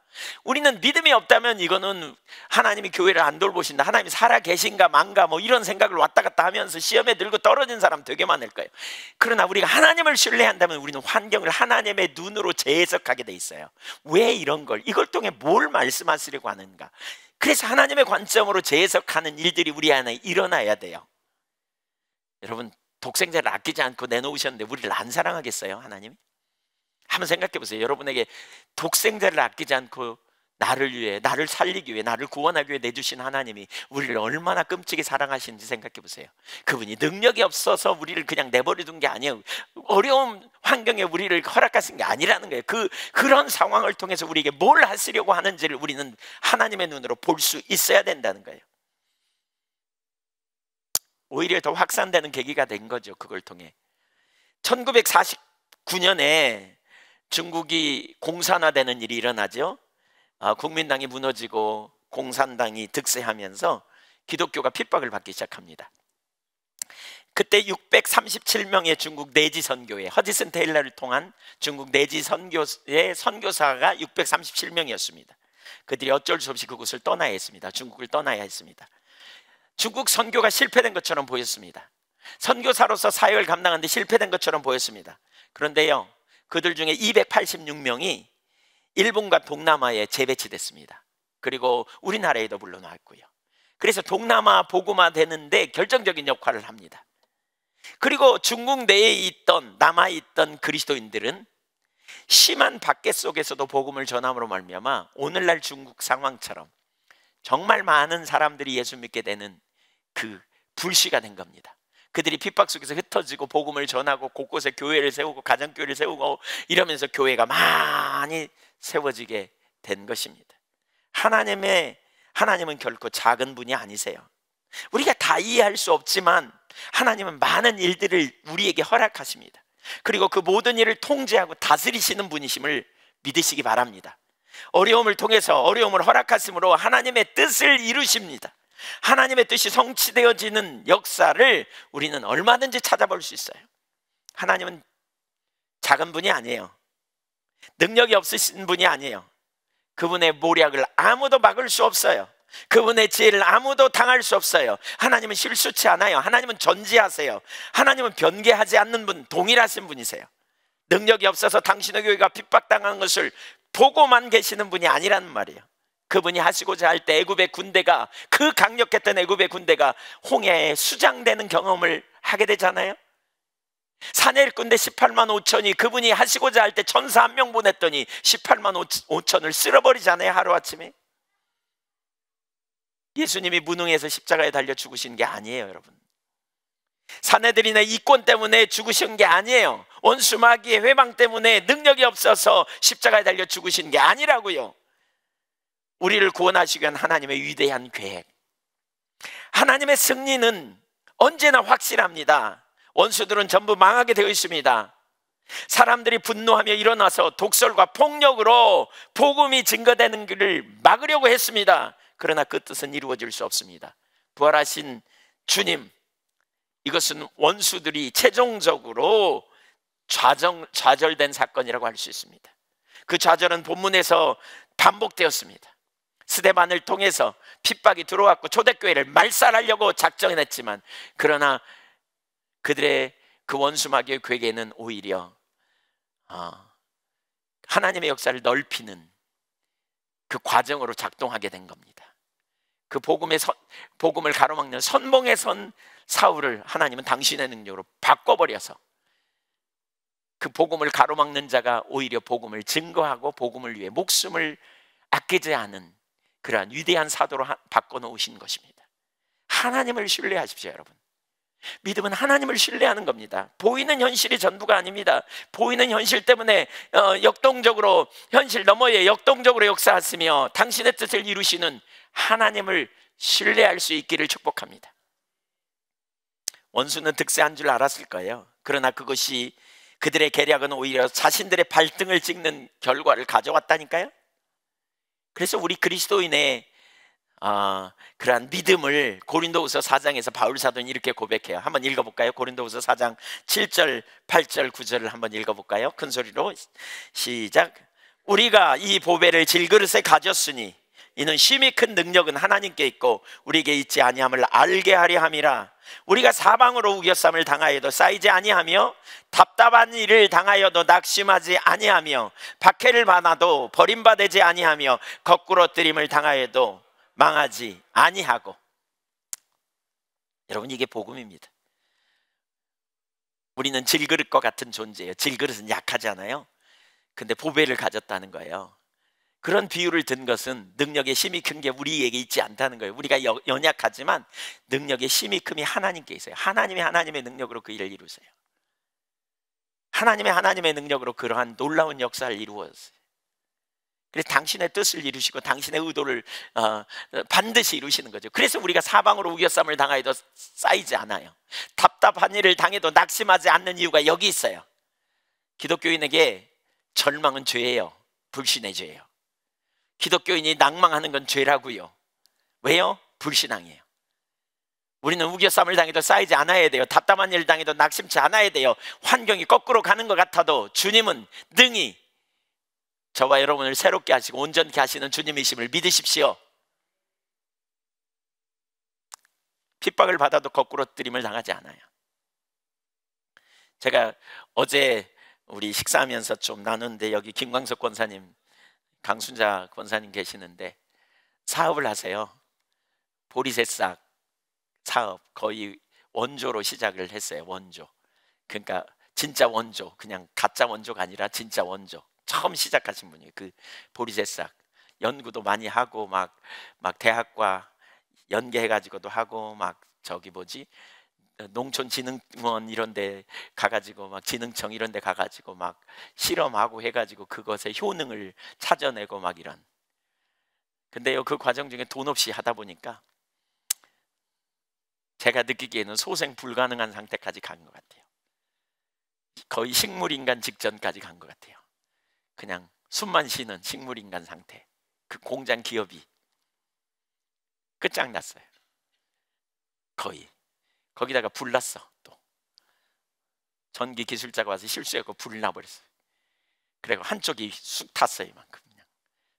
우리는 믿음이 없다면 이거는 하나님이 교회를 안 돌보신다, 하나님이 살아계신가 만가 뭐 이런 생각을 왔다 갔다 하면서 시험에 들고 떨어진 사람 되게 많을 거예요. 그러나 우리가 하나님을 신뢰한다면 우리는 환경을 하나님의 눈으로 재해석하게 돼 있어요. 왜 이런 걸, 이걸 통해 뭘 말씀하시려고 하는가? 그래서 하나님의 관점으로 재해석하는 일들이 우리 안에 일어나야 돼요. 여러분, 독생자를 아끼지 않고 내놓으셨는데 우리를 안 사랑하겠어요, 하나님이? 한번 생각해 보세요. 여러분에게 독생자를 아끼지 않고 나를 위해, 나를 살리기 위해, 나를 구원하기 위해 내주신 하나님이 우리를 얼마나 끔찍이 사랑하시는지 생각해 보세요. 그분이 능력이 없어서 우리를 그냥 내버려둔 게 아니에요. 어려운 환경에 우리를 허락하신 게 아니라는 거예요. 그런 상황을 통해서 우리에게 뭘 하시려고 하는지를 우리는 하나님의 눈으로 볼 수 있어야 된다는 거예요. 오히려 더 확산되는 계기가 된 거죠. 그걸 통해 1949년에 중국이 공산화되는 일이 일어나죠. 국민당이 무너지고 공산당이 득세하면서 기독교가 핍박을 받기 시작합니다. 그때 637명의 중국 내지 선교회, 허지슨 테일러를 통한 중국 내지 선교의 선교사가 637명이었습니다. 그들이 어쩔 수 없이 그곳을 떠나야 했습니다. 중국을 떠나야 했습니다. 중국 선교가 실패된 것처럼 보였습니다. 선교사로서 사역을 감당하는데 실패된 것처럼 보였습니다. 그런데요, 그들 중에 286명이 일본과 동남아에 재배치됐습니다. 그리고 우리나라에도 물러나왔고요. 그래서 동남아 복음화 되는데 결정적인 역할을 합니다. 그리고 중국 내에 남아있던 그리스도인들은 심한 박해 속에서도 복음을 전함으로 말미암아 오늘날 중국 상황처럼 정말 많은 사람들이 예수 믿게 되는 그 불씨가 된 겁니다. 그들이 핍박 속에서 흩어지고 복음을 전하고 곳곳에 교회를 세우고 가정교회를 세우고 이러면서 교회가 많이 세워지게 된 것입니다. 하나님은 결코 작은 분이 아니세요. 우리가 다 이해할 수 없지만 하나님은 많은 일들을 우리에게 허락하십니다. 그리고 그 모든 일을 통제하고 다스리시는 분이심을 믿으시기 바랍니다. 어려움을 통해서 어려움을 허락하심으로 하나님의 뜻을 이루십니다. 하나님의 뜻이 성취되어지는 역사를 우리는 얼마든지 찾아볼 수 있어요. 하나님은 작은 분이 아니에요. 능력이 없으신 분이 아니에요. 그분의 모략을 아무도 막을 수 없어요. 그분의 지혜를 아무도 당할 수 없어요. 하나님은 실수치 않아요. 하나님은 전지하세요. 하나님은 변개하지 않는 분, 동일하신 분이세요. 능력이 없어서 당신의 교회가 핍박당한 것을 보고만 계시는 분이 아니라는 말이에요. 그분이 하시고자 할 때 애굽의 군대가, 그 강력했던 애굽의 군대가 홍해에 수장되는 경험을 하게 되잖아요. 산에 일꾼대 18만 5천이 그분이 하시고자 할 때 천사 한 명 보냈더니 18만 5천을 쓸어버리잖아요, 하루아침에. 예수님이 무능해서 십자가에 달려 죽으신 게 아니에요, 여러분. 사내들인의 이권 때문에 죽으신 게 아니에요. 원수 마귀의 회방 때문에 능력이 없어서 십자가에 달려 죽으신 게 아니라고요. 우리를 구원하시기 위한 하나님의 위대한 계획, 하나님의 승리는 언제나 확실합니다. 원수들은 전부 망하게 되어 있습니다. 사람들이 분노하며 일어나서 독설과 폭력으로 복음이 증거되는 길을 막으려고 했습니다. 그러나 그 뜻은 이루어질 수 없습니다. 부활하신 주님, 이것은 원수들이 최종적으로 좌절된 사건이라고 할 수 있습니다. 그 좌절은 본문에서 반복되었습니다. 스데반을 통해서 핍박이 들어왔고 초대교회를 말살하려고 작정했지만, 그러나 그들의 그 원수 마귀의 괴계는 오히려 하나님의 역사를 넓히는 그 과정으로 작동하게 된 겁니다. 그 복음을 가로막는 선봉에 선 사울을 하나님은 당신의 능력으로 바꿔버려서 그 복음을 가로막는 자가 오히려 복음을 증거하고 복음을 위해 목숨을 아끼지 않은 그러한 위대한 사도로 바꿔놓으신 것입니다. 하나님을 신뢰하십시오, 여러분. 믿음은 하나님을 신뢰하는 겁니다. 보이는 현실이 전부가 아닙니다. 보이는 현실 때문에 역동적으로, 현실 너머에 역동적으로 역사하시며 당신의 뜻을 이루시는 하나님을 신뢰할 수 있기를 축복합니다. 원수는 득세한 줄 알았을 거예요. 그러나 그것이, 그들의 계략은 오히려 자신들의 발등을 찍는 결과를 가져왔다니까요. 그래서 우리 그리스도인의 그러한 믿음을 고린도후서 4장에서 바울 사도는 이렇게 고백해요. 한번 읽어볼까요? 고린도후서 4장 7절, 8절, 9절을 한번 읽어볼까요? 큰 소리로 시작. 우리가 이 보배를 질그릇에 가졌으니 이는 심히 큰 능력은 하나님께 있고 우리에게 있지 아니함을 알게 하려 함이라. 우리가 사방으로 우겨쌈을 당하여도 쌓이지 아니하며 답답한 일을 당하여도 낙심하지 아니하며 박해를 받아도 버림받지 아니하며 거꾸러뜨림을 당하여도 망하지 아니하고. 여러분, 이게 복음입니다. 우리는 질그릇과 같은 존재예요. 질그릇은 약하잖아요. 근데 보배를 가졌다는 거예요. 그런 비유를 든 것은 능력의 힘이 큰 게 우리에게 있지 않다는 거예요. 우리가 연약하지만 능력의 힘이 큼이 하나님께 있어요. 하나님이 하나님의 능력으로 그 일을 이루세요. 하나님의 능력으로 그러한 놀라운 역사를 이루었어요. 그래서 당신의 뜻을 이루시고 당신의 의도를 반드시 이루시는 거죠. 그래서 우리가 사방으로 우겨쌈을 당하여도 쌓이지 않아요. 답답한 일을 당해도 낙심하지 않는 이유가 여기 있어요. 기독교인에게 절망은 죄예요. 불신의 죄예요. 기독교인이 낭망하는 건 죄라고요. 왜요? 불신앙이에요. 우리는 우겨쌈을 당해도 쌓이지 않아야 돼요. 답답한 일을 당해도 낙심치 않아야 돼요. 환경이 거꾸로 가는 것 같아도 주님은 능히 저와 여러분을 새롭게 하시고 온전케 하시는 주님이심을 믿으십시오. 핍박을 받아도 거꾸로뜨림을 당하지 않아요. 제가 어제 우리 식사하면서 좀 나누는데, 여기 김광석 권사님, 강순자 권사님 계시는데 사업을 하세요. 보리새싹 사업, 거의 원조로 시작을 했어요. 원조. 그러니까 진짜 원조, 그냥 가짜 원조가 아니라 진짜 원조. 처음 시작하신 분이에요. 그 보리새싹 연구도 많이 하고 막 대학과 연계해가지고도 하고 막 농촌진흥원 이런 데 가가지고 막 진흥청 이런 데 가가지고 막 실험하고 해가지고 그것의 효능을 찾아내고 막 이런. 근데요, 그 과정 중에 돈 없이 하다 보니까 제가 느끼기에는 소생 불가능한 상태까지 간 것 같아요. 거의 식물인간 직전까지 간 것 같아요. 그냥 숨만 쉬는 식물인간 상태. 그 공장 기업이 끝장났어요. 거의. 거기다가 불 났어. 또 전기 기술자가 와서 실수해서 불 나버렸어요. 그리고 한쪽이 쑥 탔어요. 이만큼. 그냥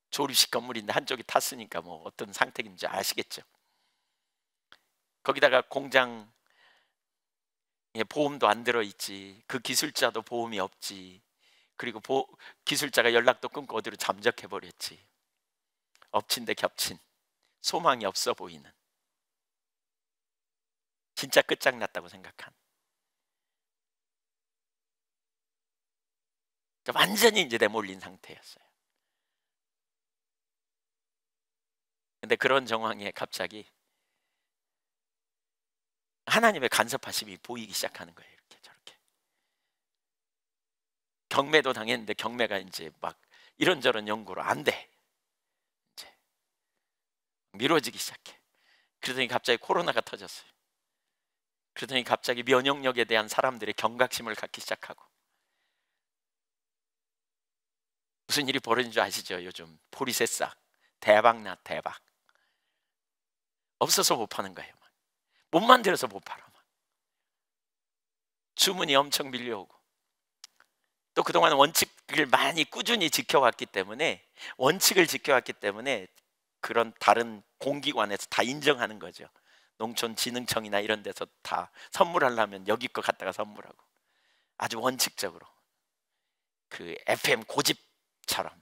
조립식 건물인데 한쪽이 탔으니까 뭐 어떤 상태인지 아시겠죠. 거기다가 공장에 보험도 안 들어있지. 그 기술자도 보험이 없지. 그리고 기술자가 연락도 끊고 어디로 잠적해버렸지. 엎친 데 겹친, 소망이 없어 보이는, 진짜 끝장났다고 생각한, 완전히 이제 내몰린 상태였어요. 근데 그런 정황에 갑자기 하나님의 간섭하심이 보이기 시작하는 거예요. 이렇게 저렇게 경매도 당했는데 경매가 이제 막 이런저런 연구로 안 돼. 이제 미뤄지기 시작해. 그러더니 갑자기 코로나가 터졌어요. 그러더니 갑자기 면역력에 대한 사람들의 경각심을 갖기 시작하고, 무슨 일이 벌어진 줄 아시죠? 요즘 포리새싹 대박나 대박. 없어서 못 파는 거예요. 못 만들어서 못 팔아. 주문이 엄청 밀려오고, 또 그동안 원칙을 많이 꾸준히 지켜왔기 때문에, 원칙을 지켜왔기 때문에 그런 다른 공기관에서 다 인정하는 거죠. 농촌진흥청이나 이런 데서 다 선물하려면 여기 거 갖다가 선물하고, 아주 원칙적으로 그 FM 고집처럼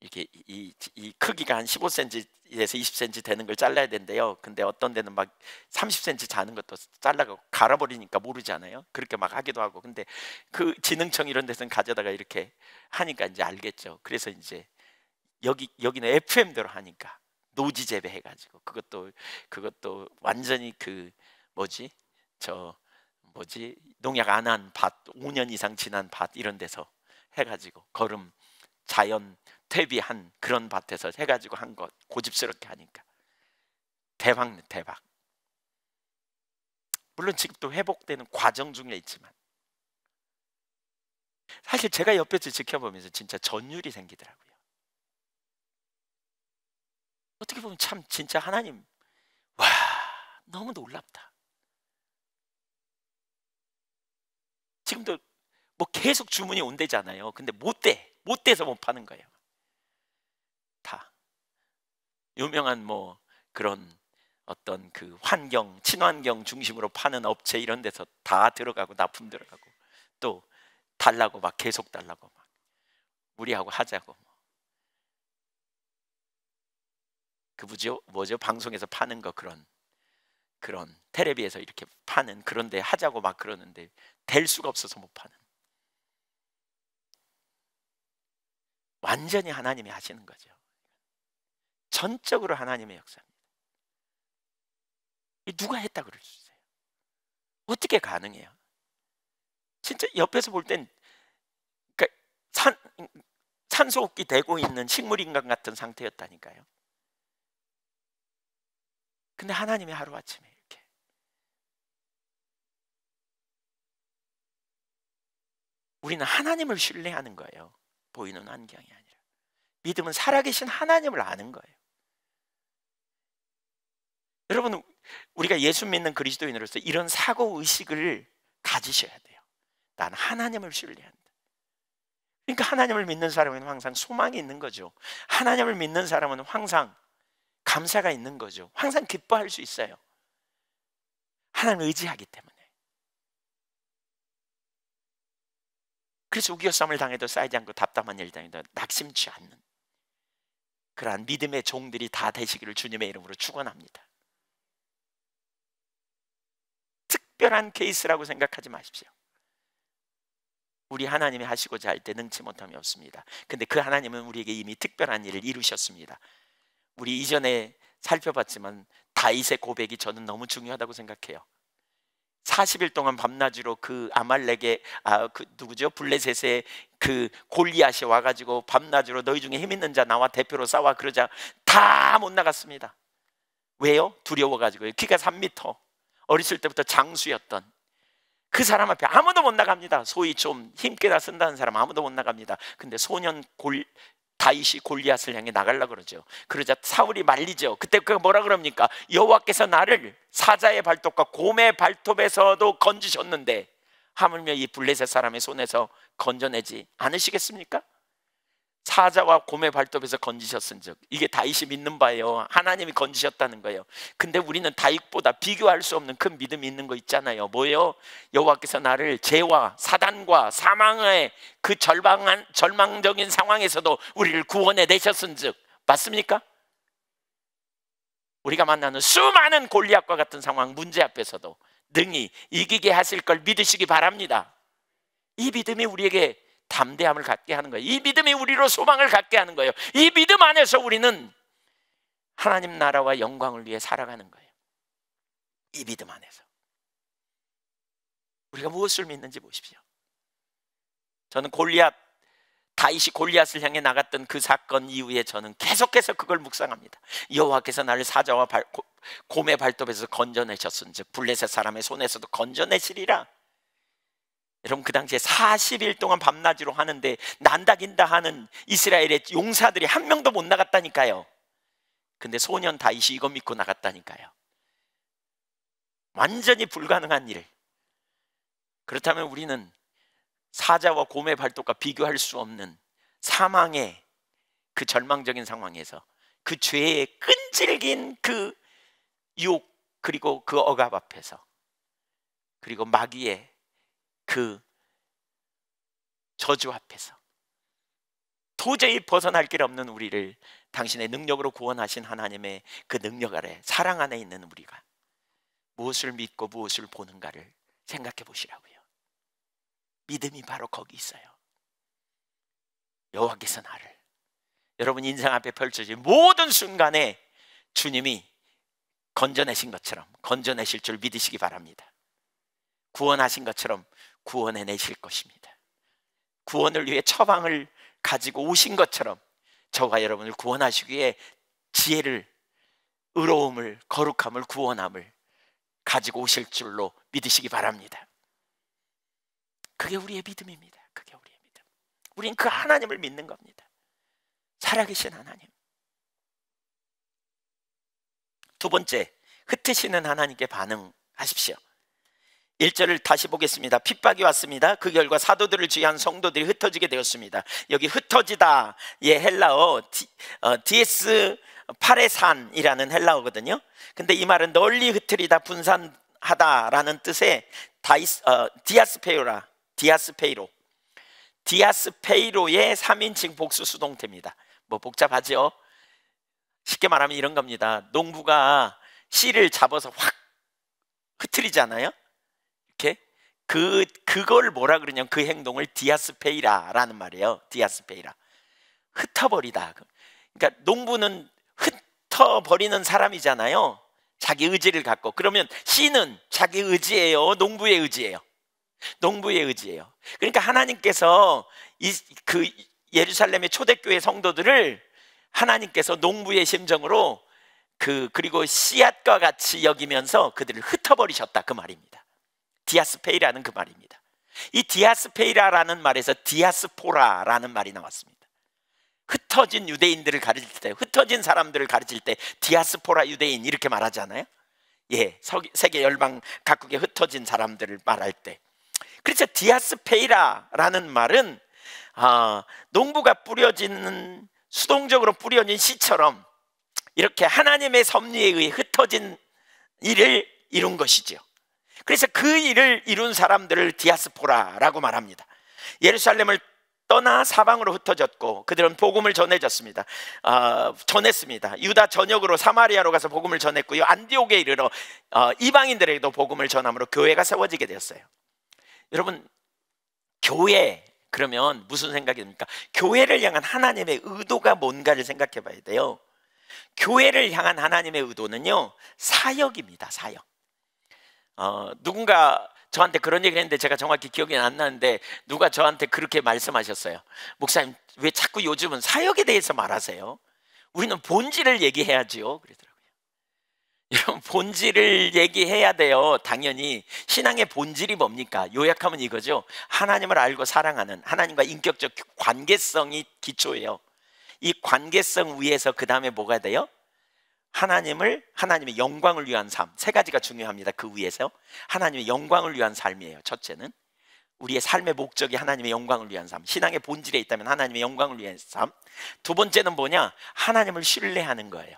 이렇게 이 크기가 한 15cm에서 20cm 되는 걸 잘라야 된대요. 근데 어떤 데는 막 30cm 자는 것도 잘라고 갈아버리니까 모르잖아요. 그렇게 막 하기도 하고. 근데 그 진흥청 이런 데서는 가져다가 이렇게 하니까 이제 알겠죠. 그래서 이제 여기는 FM대로 하니까 노지 재배해가지고, 그것도 완전히 그 농약 안 한 밭, 5년 이상 지난 밭 이런 데서 해가지고, 거름 자연 퇴비한 그런 밭에서 해가지고 한 것, 고집스럽게 하니까 대박 대박. 물론 지금 또 회복되는 과정 중에 있지만, 사실 제가 옆에서 지켜보면서 진짜 전율이 생기더라고요. 어떻게 보면 참 진짜 하나님, 와, 너무 놀랍다. 지금도 뭐 계속 주문이 온대잖아요. 근데 못 돼서 못 파는 거예요. 다 유명한 뭐 그런 어떤 그 환경, 친환경 중심으로 파는 업체 이런 데서 다 들어가고, 납품 들어가고, 또 달라고 막 계속 달라고 막 우리하고 하자고, 그 뭐죠? 방송에서 파는 거, 그런 텔레비에서 이렇게 파는 그런 데 하자고 막 그러는데 될 수가 없어서 못 파는, 완전히 하나님이 하시는 거죠. 전적으로 하나님의 역사입니다. 누가 했다 그럴 수 있어요? 어떻게 가능해요? 진짜 옆에서 볼 땐 그러니까 산소호흡기 되고 있는 식물인간 같은 상태였다니까요. 근데 하나님이 하루아침에 이렇게, 우리는 하나님을 신뢰하는 거예요. 보이는 환경이 아니라. 믿음은 살아계신 하나님을 아는 거예요. 여러분, 우리가 예수 믿는 그리스도인으로서 이런 사고의식을 가지셔야 돼요. 난 하나님을 신뢰한다. 그러니까 하나님을 믿는 사람은 항상 소망이 있는 거죠. 하나님을 믿는 사람은 항상 감사가 있는 거죠. 항상 기뻐할 수 있어요. 하나님을 의지하기 때문에. 그래서 우겨쌈을 당해도 쌓이지 않고 답답한 일 당해도 낙심치 않는 그러한 믿음의 종들이 다 되시기를 주님의 이름으로 축원합니다. 특별한 케이스라고 생각하지 마십시오. 우리 하나님이 하시고자 할 때 능치 못함이 없습니다. 근데 그 하나님은 우리에게 이미 특별한 일을 이루셨습니다. 우리 이전에 살펴봤지만 다윗의 고백이 저는 너무 중요하다고 생각해요. 40일 동안 밤낮으로 그 아말렉의 블레셋의 그 골리앗이 와가지고 밤낮으로 너희 중에 힘 있는 자 나와 대표로 싸워 그러자 다 못 나갔습니다. 왜요? 두려워가지고요. 키가 3m, 어렸을 때부터 장수였던 그 사람 앞에 아무도 못 나갑니다. 소위 좀 힘께다 쓴다는 사람 아무도 못 나갑니다. 근데 소년 다윗이 골리앗을 향해 나가려고 그러죠. 그러자 사울이 말리죠. 그때 그가 뭐라 그럽니까? 여호와께서 나를 사자의 발톱과 곰의 발톱에서도 건지셨는데 하물며 이 블레셋 사람의 손에서 건져내지 않으시겠습니까? 사자와 곰의 발톱에서 건지셨은즉, 이게 다윗이 믿는 바예요. 하나님이 건지셨다는 거예요. 근데 우리는 다윗보다 비교할 수 없는 큰 믿음이 있는 거 있잖아요. 뭐예요? 여호와께서 나를 죄와 사단과 사망의 그 절망적인 상황에서도 우리를 구원해 내셨은즉, 맞습니까? 우리가 만나는 수많은 골리앗과 같은 상황, 문제 앞에서도 능히 이기게 하실 걸 믿으시기 바랍니다. 이 믿음이 우리에게 담대함을 갖게 하는 거예요. 이 믿음이 우리로 소망을 갖게 하는 거예요. 이 믿음 안에서 우리는 하나님 나라와 영광을 위해 살아가는 거예요. 이 믿음 안에서 우리가 무엇을 믿는지 보십시오. 저는 다윗이 골리앗을 향해 나갔던 그 사건 이후에 저는 계속해서 그걸 묵상합니다. 여호와께서 나를 사자와 곰의 발톱에서 건져내셨은즉 블레셋 사람의 손에서도 건져내시리라. 여러분, 그 당시에 40일 동안 밤낮으로 하는데 난다긴다 하는 이스라엘의 용사들이 한 명도 못 나갔다니까요. 근데 소년 다윗이 이거 믿고 나갔다니까요. 완전히 불가능한 일. 그렇다면 우리는 사자와 곰의 발톱과 비교할 수 없는 사망의 그 절망적인 상황에서 그 죄의 끈질긴 그 유혹, 그리고 그 억압 앞에서, 그리고 마귀의 그 저주 앞에서 도저히 벗어날 길 없는 우리를 당신의 능력으로 구원하신 하나님의 그 능력 아래, 사랑 안에 있는 우리가 무엇을 믿고 무엇을 보는가를 생각해 보시라고요. 믿음이 바로 거기 있어요. 여호와께서 나를, 여러분 인생 앞에 펼쳐진 모든 순간에 주님이 건져내신 것처럼 건져내실 줄 믿으시기 바랍니다. 구원하신 것처럼 구원해내실 것입니다. 구원을 위해 처방을 가지고 오신 것처럼 저와 여러분을 구원하시기 위해 지혜를, 의로움을, 거룩함을, 구원함을 가지고 오실 줄로 믿으시기 바랍니다. 그게 우리의 믿음입니다. 그게 우리의 믿음. 우린 그 하나님을 믿는 겁니다. 살아계신 하나님. 두 번째, 흩으시는 하나님께 반응하십시오. 1절을 다시 보겠습니다. 핍박이 왔습니다. 그 결과 사도들을 취한 성도들이 흩어지게 되었습니다. 여기 흩어지다, 예, 헬라어 디에스 파레산이라는 헬라어거든요. 근데 이 말은 널리 흩트리다, 분산하다라는 뜻의 디아스페이로의 3인칭 복수 수동태입니다. 뭐 복잡하죠? 쉽게 말하면 이런 겁니다. 농부가 씨를 잡아서 확 흩트리잖아요. 이렇게 그걸 뭐라 그러냐면 그 행동을 디아스페이라라는 말이에요. 디아스페이라, 흩어버리다. 그러니까 농부는 흩어버리는 사람이잖아요. 자기 의지를 갖고. 그러면 씨는 자기 의지예요, 농부의 의지예요? 농부의 의지예요. 그러니까 하나님께서 그 예루살렘의 초대교회 성도들을 하나님께서 농부의 심정으로 그리고 씨앗과 같이 여기면서 그들을 흩어버리셨다, 그 말입니다. 디아스페이라는 그 말입니다. 이 디아스페이라라는 말에서 디아스포라라는 말이 나왔습니다. 흩어진 유대인들을 가르칠 때, 흩어진 사람들을 가르칠 때 디아스포라 유대인 이렇게 말하잖아요. 예, 세계 열방 각국에 흩어진 사람들을 말할 때. 그래서 디아스페이라라는 말은 농부가 뿌려지는, 수동적으로 뿌려진 씨처럼 이렇게 하나님의 섭리에 의해 흩어진 일을 이룬 것이죠. 그래서 그 일을 이룬 사람들을 디아스포라라고 말합니다. 예루살렘을 떠나 사방으로 흩어졌고 그들은 복음을 전해졌습니다. 전했습니다. 유다 전역으로 사마리아로 가서 복음을 전했고요, 안디옥에 이르러 이방인들에게도 복음을 전함으로 교회가 세워지게 되었어요. 여러분, 교회 그러면 무슨 생각이 듭니까? 교회를 향한 하나님의 의도가 뭔가를 생각해 봐야 돼요. 교회를 향한 하나님의 의도는요, 사역입니다. 사역. 누군가 저한테 그런 얘기를 했는데 제가 정확히 기억이 안 나는데 누가 저한테 그렇게 말씀하셨어요. 목사님, 왜 자꾸 요즘은 사역에 대해서 말하세요? 우리는 본질을 얘기해야지요. 그러더라고요. 여러분, 본질을 얘기해야 돼요. 당연히 신앙의 본질이 뭡니까? 요약하면 이거죠. 하나님을 알고 사랑하는, 하나님과 인격적 관계성이 기초예요. 이 관계성 위에서 그 다음에 뭐가 돼요? 하나님의 영광을 위한 삶. 세 가지가 중요합니다. 그 위에서 하나님의 영광을 위한 삶이에요. 첫째는 우리의 삶의 목적이 하나님의 영광을 위한 삶. 신앙의 본질에 있다면 하나님의 영광을 위한 삶. 두 번째는 뭐냐? 하나님을 신뢰하는 거예요.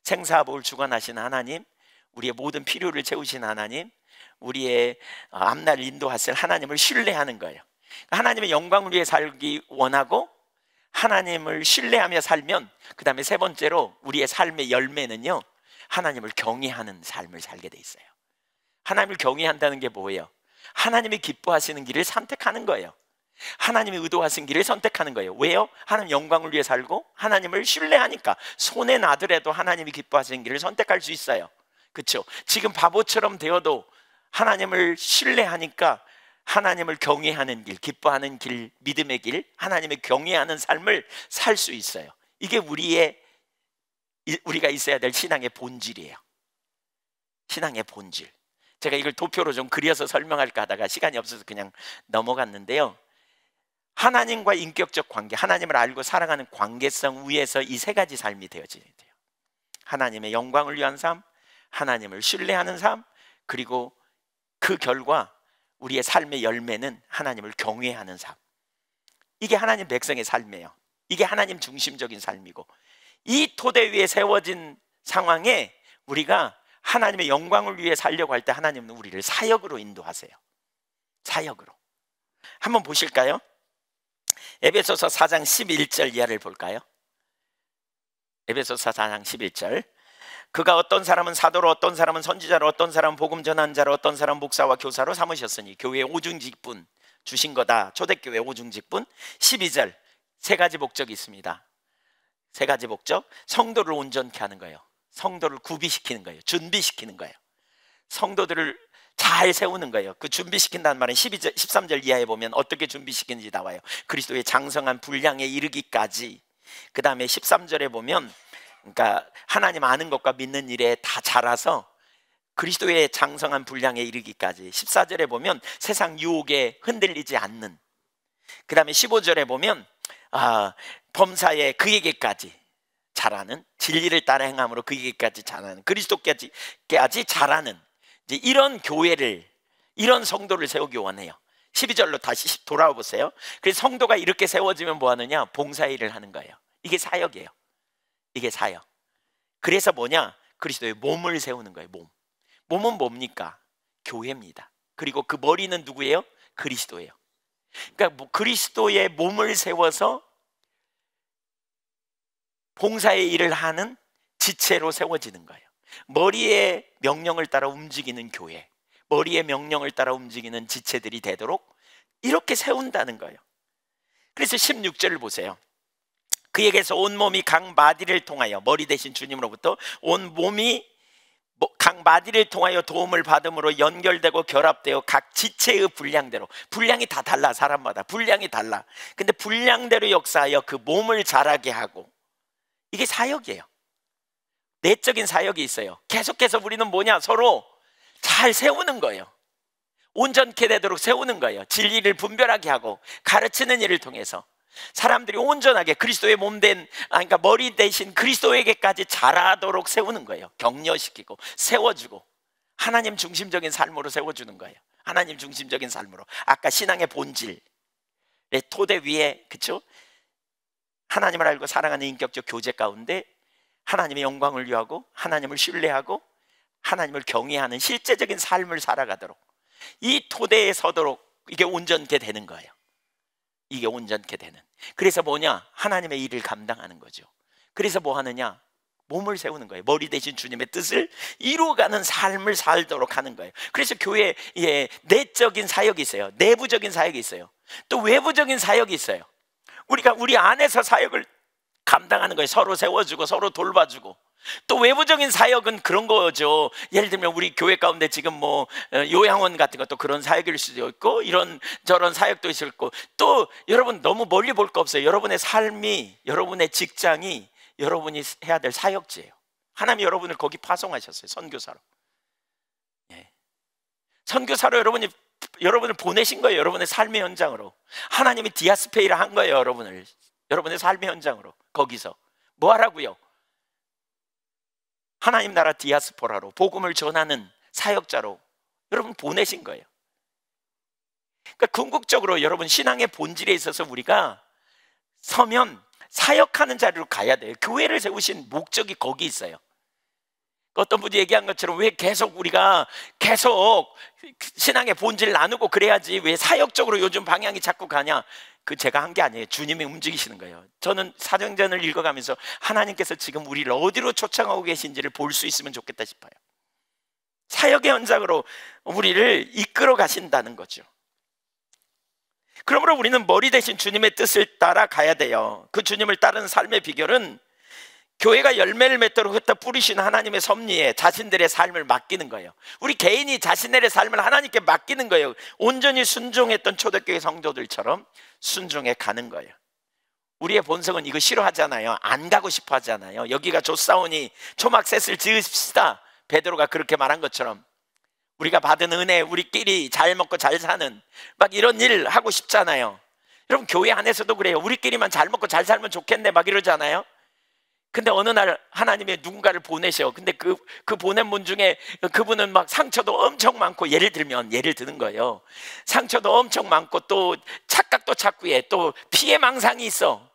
생사복을 주관하신 하나님, 우리의 모든 필요를 채우신 하나님, 우리의 앞날을 인도하실 하나님을 신뢰하는 거예요. 하나님의 영광을 위해 살기 원하고 하나님을 신뢰하며 살면, 그 다음에 세 번째로 우리의 삶의 열매는요, 하나님을 경외하는 삶을 살게 돼 있어요. 하나님을 경외한다는 게 뭐예요? 하나님이 기뻐하시는 길을 선택하는 거예요. 하나님이 의도하신 길을 선택하는 거예요. 왜요? 하나님 영광을 위해 살고 하나님을 신뢰하니까 손에 나더라도 하나님이 기뻐하시는 길을 선택할 수 있어요. 그렇죠? 지금 바보처럼 되어도 하나님을 신뢰하니까 하나님을 경외하는 길, 기뻐하는 길, 믿음의 길, 하나님을 경외하는 삶을 살 수 있어요. 이게 우리가 있어야 될 신앙의 본질이에요. 신앙의 본질. 제가 이걸 도표로 좀 그려서 설명할까 하다가 시간이 없어서 그냥 넘어갔는데요. 하나님과 인격적 관계, 하나님을 알고 살아가는 관계성 위에서 이 세 가지 삶이 되어져야 돼요. 하나님의 영광을 위한 삶, 하나님을 신뢰하는 삶, 그리고 그 결과 우리의 삶의 열매는 하나님을 경외하는 삶. 이게 하나님 백성의 삶이에요. 이게 하나님 중심적인 삶이고, 이 토대 위에 세워진 상황에 우리가 하나님의 영광을 위해 살려고 할 때 하나님은 우리를 사역으로 인도하세요. 사역으로. 한번 보실까요? 에베소서 4장 11절 이하를 볼까요? 에베소서 4장 11절. 그가 어떤 사람은 사도로, 어떤 사람은 선지자로, 어떤 사람은 복음 전한 자로, 어떤 사람은 목사와 교사로 삼으셨으니 교회의 오중직분 주신 거다. 초대교회 오중직분. 12절. 세 가지 목적이 있습니다. 세 가지 목적. 성도를 온전케 하는 거예요. 성도를 구비시키는 거예요. 준비시키는 거예요. 성도들을 잘 세우는 거예요. 그 준비시킨다는 말은 12절, 13절 이하에 보면 어떻게 준비시키는지 나와요. 그리스도의 장성한 분량에 이르기까지. 그 다음에 13절에 보면, 그러니까 하나님 아는 것과 믿는 일에 다 자라서 그리스도의 장성한 분량에 이르기까지. 14절에 보면 세상 유혹에 흔들리지 않는. 그 다음에 15절에 보면 범사에 그에게까지 자라는, 진리를 따라 행함으로 그에게까지 자라는, 그리스도까지 자라는, 이제 이런 교회를, 이런 성도를 세우기 원해요. 12절로 다시 돌아와 보세요. 그래서 성도가 이렇게 세워지면 뭐 하느냐? 봉사일을 하는 거예요. 이게 사역이에요. 이게 사역. 그래서 뭐냐? 그리스도의 몸을 세우는 거예요. 몸은 뭡니까? 교회입니다. 그리고 그 머리는 누구예요? 그리스도예요. 그러니까 그리스도의 몸을 세워서 봉사의 일을 하는 지체로 세워지는 거예요. 머리의 명령을 따라 움직이는 교회, 머리의 명령을 따라 움직이는 지체들이 되도록 이렇게 세운다는 거예요. 그래서 16절을 보세요. 그에게서 온 몸이 각 마디를 통하여, 머리 대신 주님으로부터 온 몸이 각 마디를 통하여 도움을 받음으로 연결되고 결합되어 각 지체의 분량대로, 분량이 다 달라. 사람마다 분량이 달라. 근데 분량대로 역사하여 그 몸을 자라게 하고, 이게 사역이에요. 내적인 사역이 있어요. 계속해서 우리는 뭐냐? 서로 잘 세우는 거예요. 온전케 되도록 세우는 거예요. 진리를 분별하게 하고 가르치는 일을 통해서 사람들이 온전하게 그리스도의 몸된, 그러니까 머리 대신 그리스도에게까지 자라도록 세우는 거예요. 격려시키고 세워주고 하나님 중심적인 삶으로 세워주는 거예요. 하나님 중심적인 삶으로. 아까 신앙의 본질의 토대 위에, 그렇죠? 하나님을 알고 사랑하는 인격적 교제 가운데 하나님의 영광을 위하고 하나님을 신뢰하고 하나님을 경외하는 실제적인 삶을 살아가도록, 이 토대에 서도록 이게 온전케 되는 거예요. 이게 온전케 되는. 그래서 뭐냐? 하나님의 일을 감당하는 거죠. 그래서 뭐 하느냐? 몸을 세우는 거예요. 머리 대신 주님의 뜻을 이루어가는 삶을 살도록 하는 거예요. 그래서 교회에 내적인 사역이 있어요. 내부적인 사역이 있어요. 또 외부적인 사역이 있어요. 우리가 우리 안에서 사역을 감당하는 거예요. 서로 세워주고 서로 돌봐주고. 또 외부적인 사역은 그런 거죠. 예를 들면 우리 교회 가운데 지금 뭐 요양원 같은 것도 그런 사역일 수도 있고, 이런 저런 사역도 있을 거고, 또 여러분 너무 멀리 볼 거 없어요. 여러분의 삶이, 여러분의 직장이 여러분이 해야 될 사역지예요. 하나님이 여러분을 거기 파송하셨어요. 선교사로. 선교사로 여러분을 보내신 거예요. 여러분의 삶의 현장으로. 하나님이 디아스페이를 한 거예요. 여러분의 삶의 현장으로. 거기서 뭐 하라고요? 하나님 나라 디아스포라로, 복음을 전하는 사역자로 여러분 보내신 거예요. 그러니까 궁극적으로 여러분 신앙의 본질에 있어서 우리가 서면 사역하는 자리로 가야 돼요. 교회를 세우신 목적이 거기 있어요. 어떤 분이 얘기한 것처럼 왜 우리가 계속 신앙의 본질 나누고 그래야지 왜 사역적으로 요즘 방향이 자꾸 가냐? 그 제가 한 게 아니에요. 주님이 움직이시는 거예요. 저는 사도행전을 읽어가면서 하나님께서 지금 우리를 어디로 초청하고 계신지를 볼 수 있으면 좋겠다 싶어요. 사역의 현장으로 우리를 이끌어 가신다는 거죠. 그러므로 우리는 머리 대신 주님의 뜻을 따라 가야 돼요. 그 주님을 따르는 삶의 비결은 교회가 열매를 맺도록 흩어 뿌리신 하나님의 섭리에 자신들의 삶을 맡기는 거예요. 우리 개인이 자신들의 삶을 하나님께 맡기는 거예요. 온전히 순종했던 초대교회 성도들처럼 순종해 가는 거예요. 우리의 본성은 이거 싫어하잖아요. 안 가고 싶어 하잖아요. 여기가 좋사오니 초막셋을 지읍시다. 베드로가 그렇게 말한 것처럼 우리가 받은 은혜, 우리끼리 잘 먹고 잘 사는 막 이런 일 하고 싶잖아요. 여러분, 교회 안에서도 그래요. 우리끼리만 잘 먹고 잘 살면 좋겠네 막 이러잖아요. 근데 어느 날 하나님이 누군가를 보내셔. 근데 그 보낸 분 중에 그분은 막 상처도 엄청 많고, 예를 드는 거예요. 상처도 엄청 많고 또 착각도 착구해, 또 피해 망상이 있어.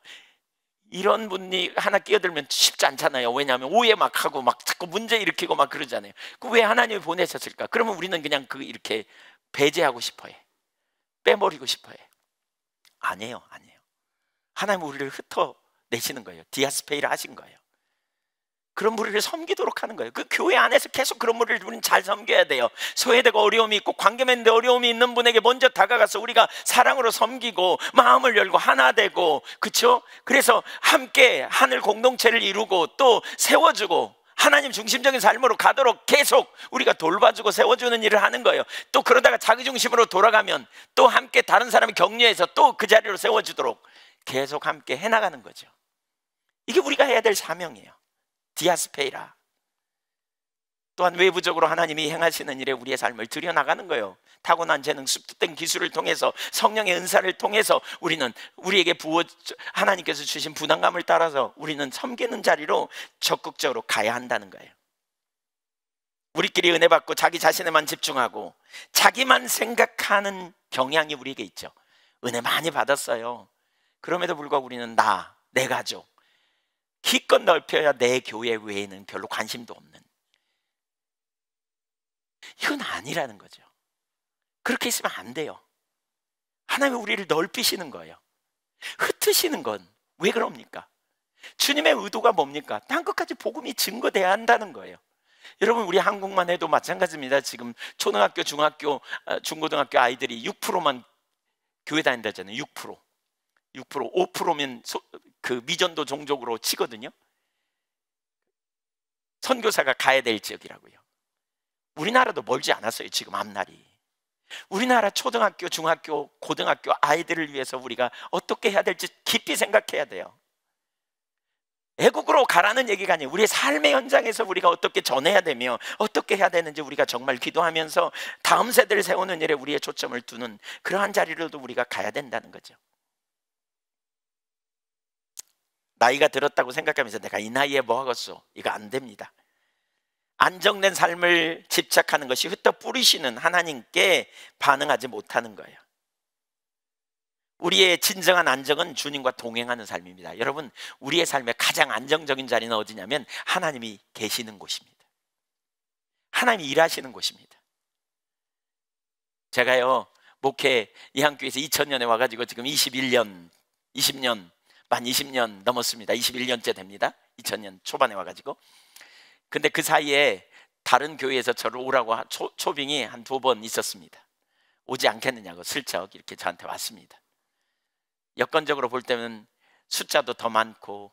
이런 분이 하나 끼어들면 쉽지 않잖아요. 왜냐하면 오해 막 하고 막 자꾸 문제 일으키고 막 그러잖아요. 그 왜 하나님이 보내셨을까? 그러면 우리는 그냥 이렇게 배제하고 싶어해, 빼버리고 싶어해. 아니에요. 하나님은 우리를 흩어내시는 거예요. 디아스페이를 하신 거예요. 그런 무리를 섬기도록 하는 거예요. 그 교회 안에서 계속 그런 무리를 우리는 잘 섬겨야 돼요. 소외되고 어려움이 있고 관계 맺는데 어려움이 있는 분에게 먼저 다가가서 우리가 사랑으로 섬기고 마음을 열고 하나 되고, 그렇죠? 그래서 함께 하늘 공동체를 이루고 또 세워주고 하나님 중심적인 삶으로 가도록 계속 우리가 돌봐주고 세워주는 일을 하는 거예요. 또 그러다가 자기 중심으로 돌아가면 또 함께 다른 사람을 격려해서 또 그 자리로 세워주도록 계속 함께 해나가는 거죠. 이게 우리가 해야 될 사명이에요. 디아스페이라. 또한 외부적으로 하나님이 행하시는 일에 우리의 삶을 들여나가는 거예요. 타고난 재능, 습득된 기술을 통해서, 성령의 은사를 통해서 우리는 우리에게 하나님께서 주신 부담감을 따라서 우리는 섬기는 자리로 적극적으로 가야 한다는 거예요. 우리끼리 은혜 받고 자기 자신에만 집중하고 자기만 생각하는 경향이 우리에게 있죠. 은혜 많이 받았어요. 그럼에도 불구하고 우리는 내 가족, 기껏 넓혀야 내 교회 외에는 별로 관심도 없는, 이건 아니라는 거죠. 그렇게 있으면 안 돼요. 하나님이 우리를 넓히시는 거예요. 흩으시는 건 왜 그럽니까? 주님의 의도가 뭡니까? 땅끝까지 복음이 증거돼야 한다는 거예요. 여러분, 우리 한국만 해도 마찬가지입니다. 지금 초등학교, 중학교, 중고등학교 아이들이 6%만 교회 다닌다잖아요. 6%, 5%면 그 미전도 종족으로 치거든요. 선교사가 가야 될 지역이라고요. 우리나라도 멀지 않았어요. 지금 앞날이. 우리나라 초등학교, 중학교, 고등학교 아이들을 위해서 우리가 어떻게 해야 될지 깊이 생각해야 돼요. 애국으로 가라는 얘기가 아니에요. 우리의 삶의 현장에서 우리가 어떻게 전해야 되며 어떻게 해야 되는지 우리가 정말 기도하면서 다음 세대를 세우는 일에 우리의 초점을 두는 그러한 자리로도 우리가 가야 된다는 거죠. 나이가 들었다고 생각하면서 내가 이 나이에 뭐 하겠어, 이거 안 됩니다. 안정된 삶을 집착하는 것이 흩어 뿌리시는 하나님께 반응하지 못하는 거예요. 우리의 진정한 안정은 주님과 동행하는 삶입니다. 여러분, 우리의 삶의 가장 안정적인 자리는 어디냐면 하나님이 계시는 곳입니다. 하나님이 일하시는 곳입니다. 제가요, 목회 이한교회에서 2000년에 와가지고 지금 20년 넘었습니다. 21년째 됩니다. 2000년 초반에 와가지고. 근데 그 사이에 다른 교회에서 저를 오라고 초빙이 한 2번 있었습니다. 오지 않겠느냐고 슬쩍 이렇게 저한테 왔습니다. 여건적으로 볼 때는 숫자도 더 많고,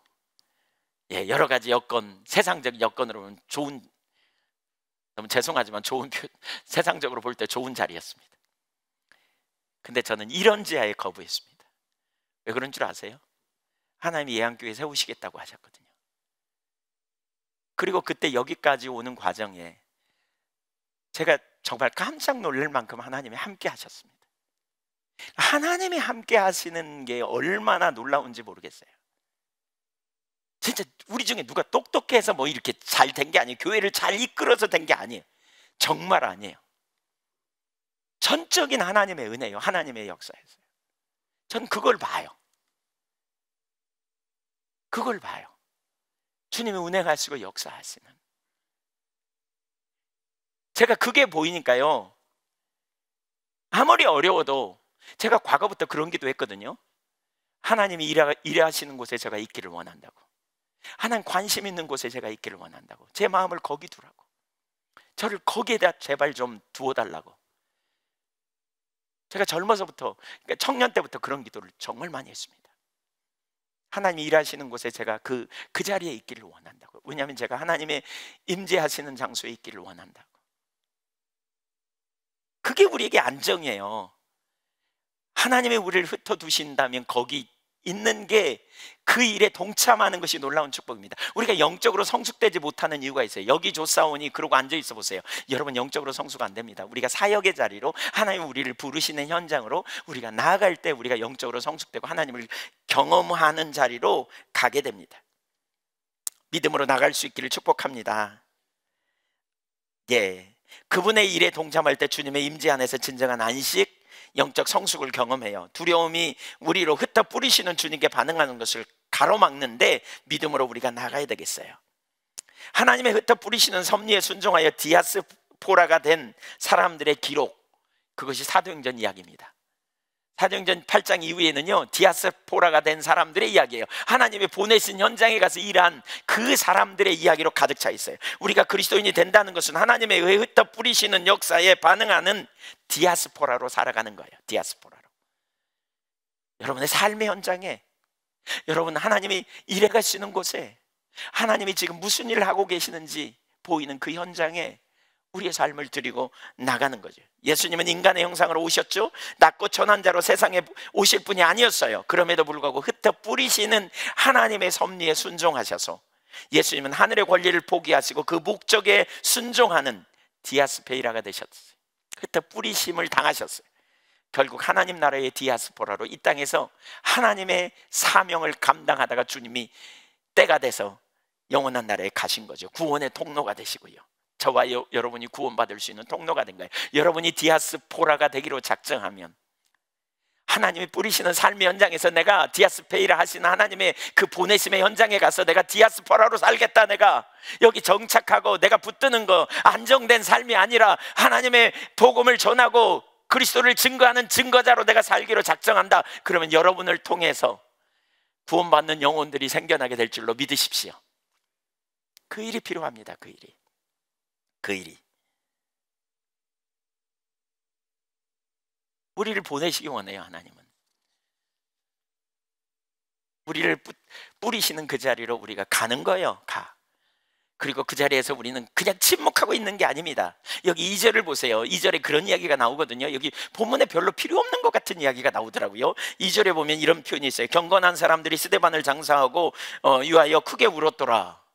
여러 가지 여건, 세상적 여건으로 보면 좋은, 너무 죄송하지만 세상적으로 볼 때 좋은 자리였습니다. 근데 저는 이런 지하에 거부했습니다. 왜 그런 줄 아세요? 하나님이 예한교회 세우시겠다고 하셨거든요. 그리고 그때 여기까지 오는 과정에 제가 정말 깜짝 놀랄 만큼 하나님이 함께 하셨습니다. 하나님이 함께 하시는 게 얼마나 놀라운지 모르겠어요. 진짜 우리 중에 누가 똑똑해서 뭐 이렇게 잘 된 게 아니에요. 교회를 잘 이끌어서 된 게 아니에요. 정말 아니에요. 전적인 하나님의 은혜요, 하나님의 역사였어요. 전 그걸 봐요. 주님이 운행하시고 역사하시는, 제가 그게 보이니까요, 아무리 어려워도 제가 과거부터 그런 기도했거든요. 하나님이 일하시는 곳에 제가 있기를 원한다고, 하나님 관심 있는 곳에 제가 있기를 원한다고, 제 마음을 거기 두라고, 저를 거기에다 제발 좀 두어달라고. 제가 젊어서부터, 그러니까 청년 때부터 그런 기도를 정말 많이 했습니다. 하나님이 일하시는 곳에 제가 그 자리에 있기를 원한다고. 왜냐하면 제가 하나님의 임재하시는 장소에 있기를 원한다고. 그게 우리에게 안정이에요. 하나님의 우리를 흩어두신다면 거기 있는 게 그 일에 동참하는 것이 놀라운 축복입니다. 우리가 영적으로 성숙되지 못하는 이유가 있어요. 여기 조사오니 그러고 앉아 있어 보세요. 여러분, 영적으로 성숙 안 됩니다. 우리가 사역의 자리로 하나님 우리를 부르시는 현장으로 우리가 나아갈 때 우리가 영적으로 성숙되고 하나님을 경험하는 자리로 가게 됩니다. 믿음으로 나갈 수 있기를 축복합니다. 예, 그분의 일에 동참할 때 주님의 임재 안에서 진정한 안식, 영적 성숙을 경험해요. 두려움이 우리로 흩어 뿌리시는 주님께 반응하는 것을 가로막는데 믿음으로 우리가 나가야 되겠어요. 하나님의 흩어 뿌리시는 섭리에 순종하여 디아스포라가 된 사람들의 기록, 그것이 사도행전 이야기입니다. 사도행전 8장 이후에는요, 디아스포라가 된 사람들의 이야기예요. 하나님의 보내신 현장에 가서 일한 그 사람들의 이야기로 가득 차 있어요. 우리가 그리스도인이 된다는 것은 하나님의 의에 흩어 뿌리시는 역사에 반응하는 디아스포라로 살아가는 거예요. 디아스포라로. 여러분의 삶의 현장에, 여러분 하나님이 일해 가시는 곳에, 하나님이 지금 무슨 일을 하고 계시는지 보이는 그 현장에 우리의 삶을 드리고 나가는 거죠. 예수님은 인간의 형상으로 오셨죠. 낮고 천한 자로 세상에 오실 분이 아니었어요. 그럼에도 불구하고 흩어 뿌리시는 하나님의 섭리에 순종하셔서 예수님은 하늘의 권리를 포기하시고 그 목적에 순종하는 디아스페이라가 되셨어요. 흩어 뿌리심을 당하셨어요. 결국 하나님 나라의 디아스포라로 이 땅에서 하나님의 사명을 감당하다가 주님이 때가 돼서 영원한 나라에 가신 거죠. 구원의 통로가 되시고요. 저와 여러분이 구원받을 수 있는 통로가 된 거예요. 여러분이 디아스포라가 되기로 작정하면 하나님이 뿌리시는 삶의 현장에서 내가 디아스페이라 하시는 하나님의 그 보내심의 현장에 가서 내가 디아스포라로 살겠다, 내가 여기 정착하고 내가 붙드는 거 안정된 삶이 아니라 하나님의 복음을 전하고 그리스도를 증거하는 증거자로 내가 살기로 작정한다. 그러면 여러분을 통해서 구원받는 영혼들이 생겨나게 될 줄로 믿으십시오. 그 일이 필요합니다. 그 일이 우리를 보내시기 원해요. 하나님은 우리를 뿌리시는 그 자리로 우리가 가는 거예요. 그리고 그 자리에서 우리는 그냥 침묵하고 있는 게 아닙니다. 여기 2절을 보세요. 2절에 그런 이야기가 나오거든요. 여기 본문에 별로 필요 없는 것 같은 이야기가 나오더라고요. 2절에 보면 이런 표현이 있어요. 경건한 사람들이 스데반을 장사하고 유하여 크게 울었더라.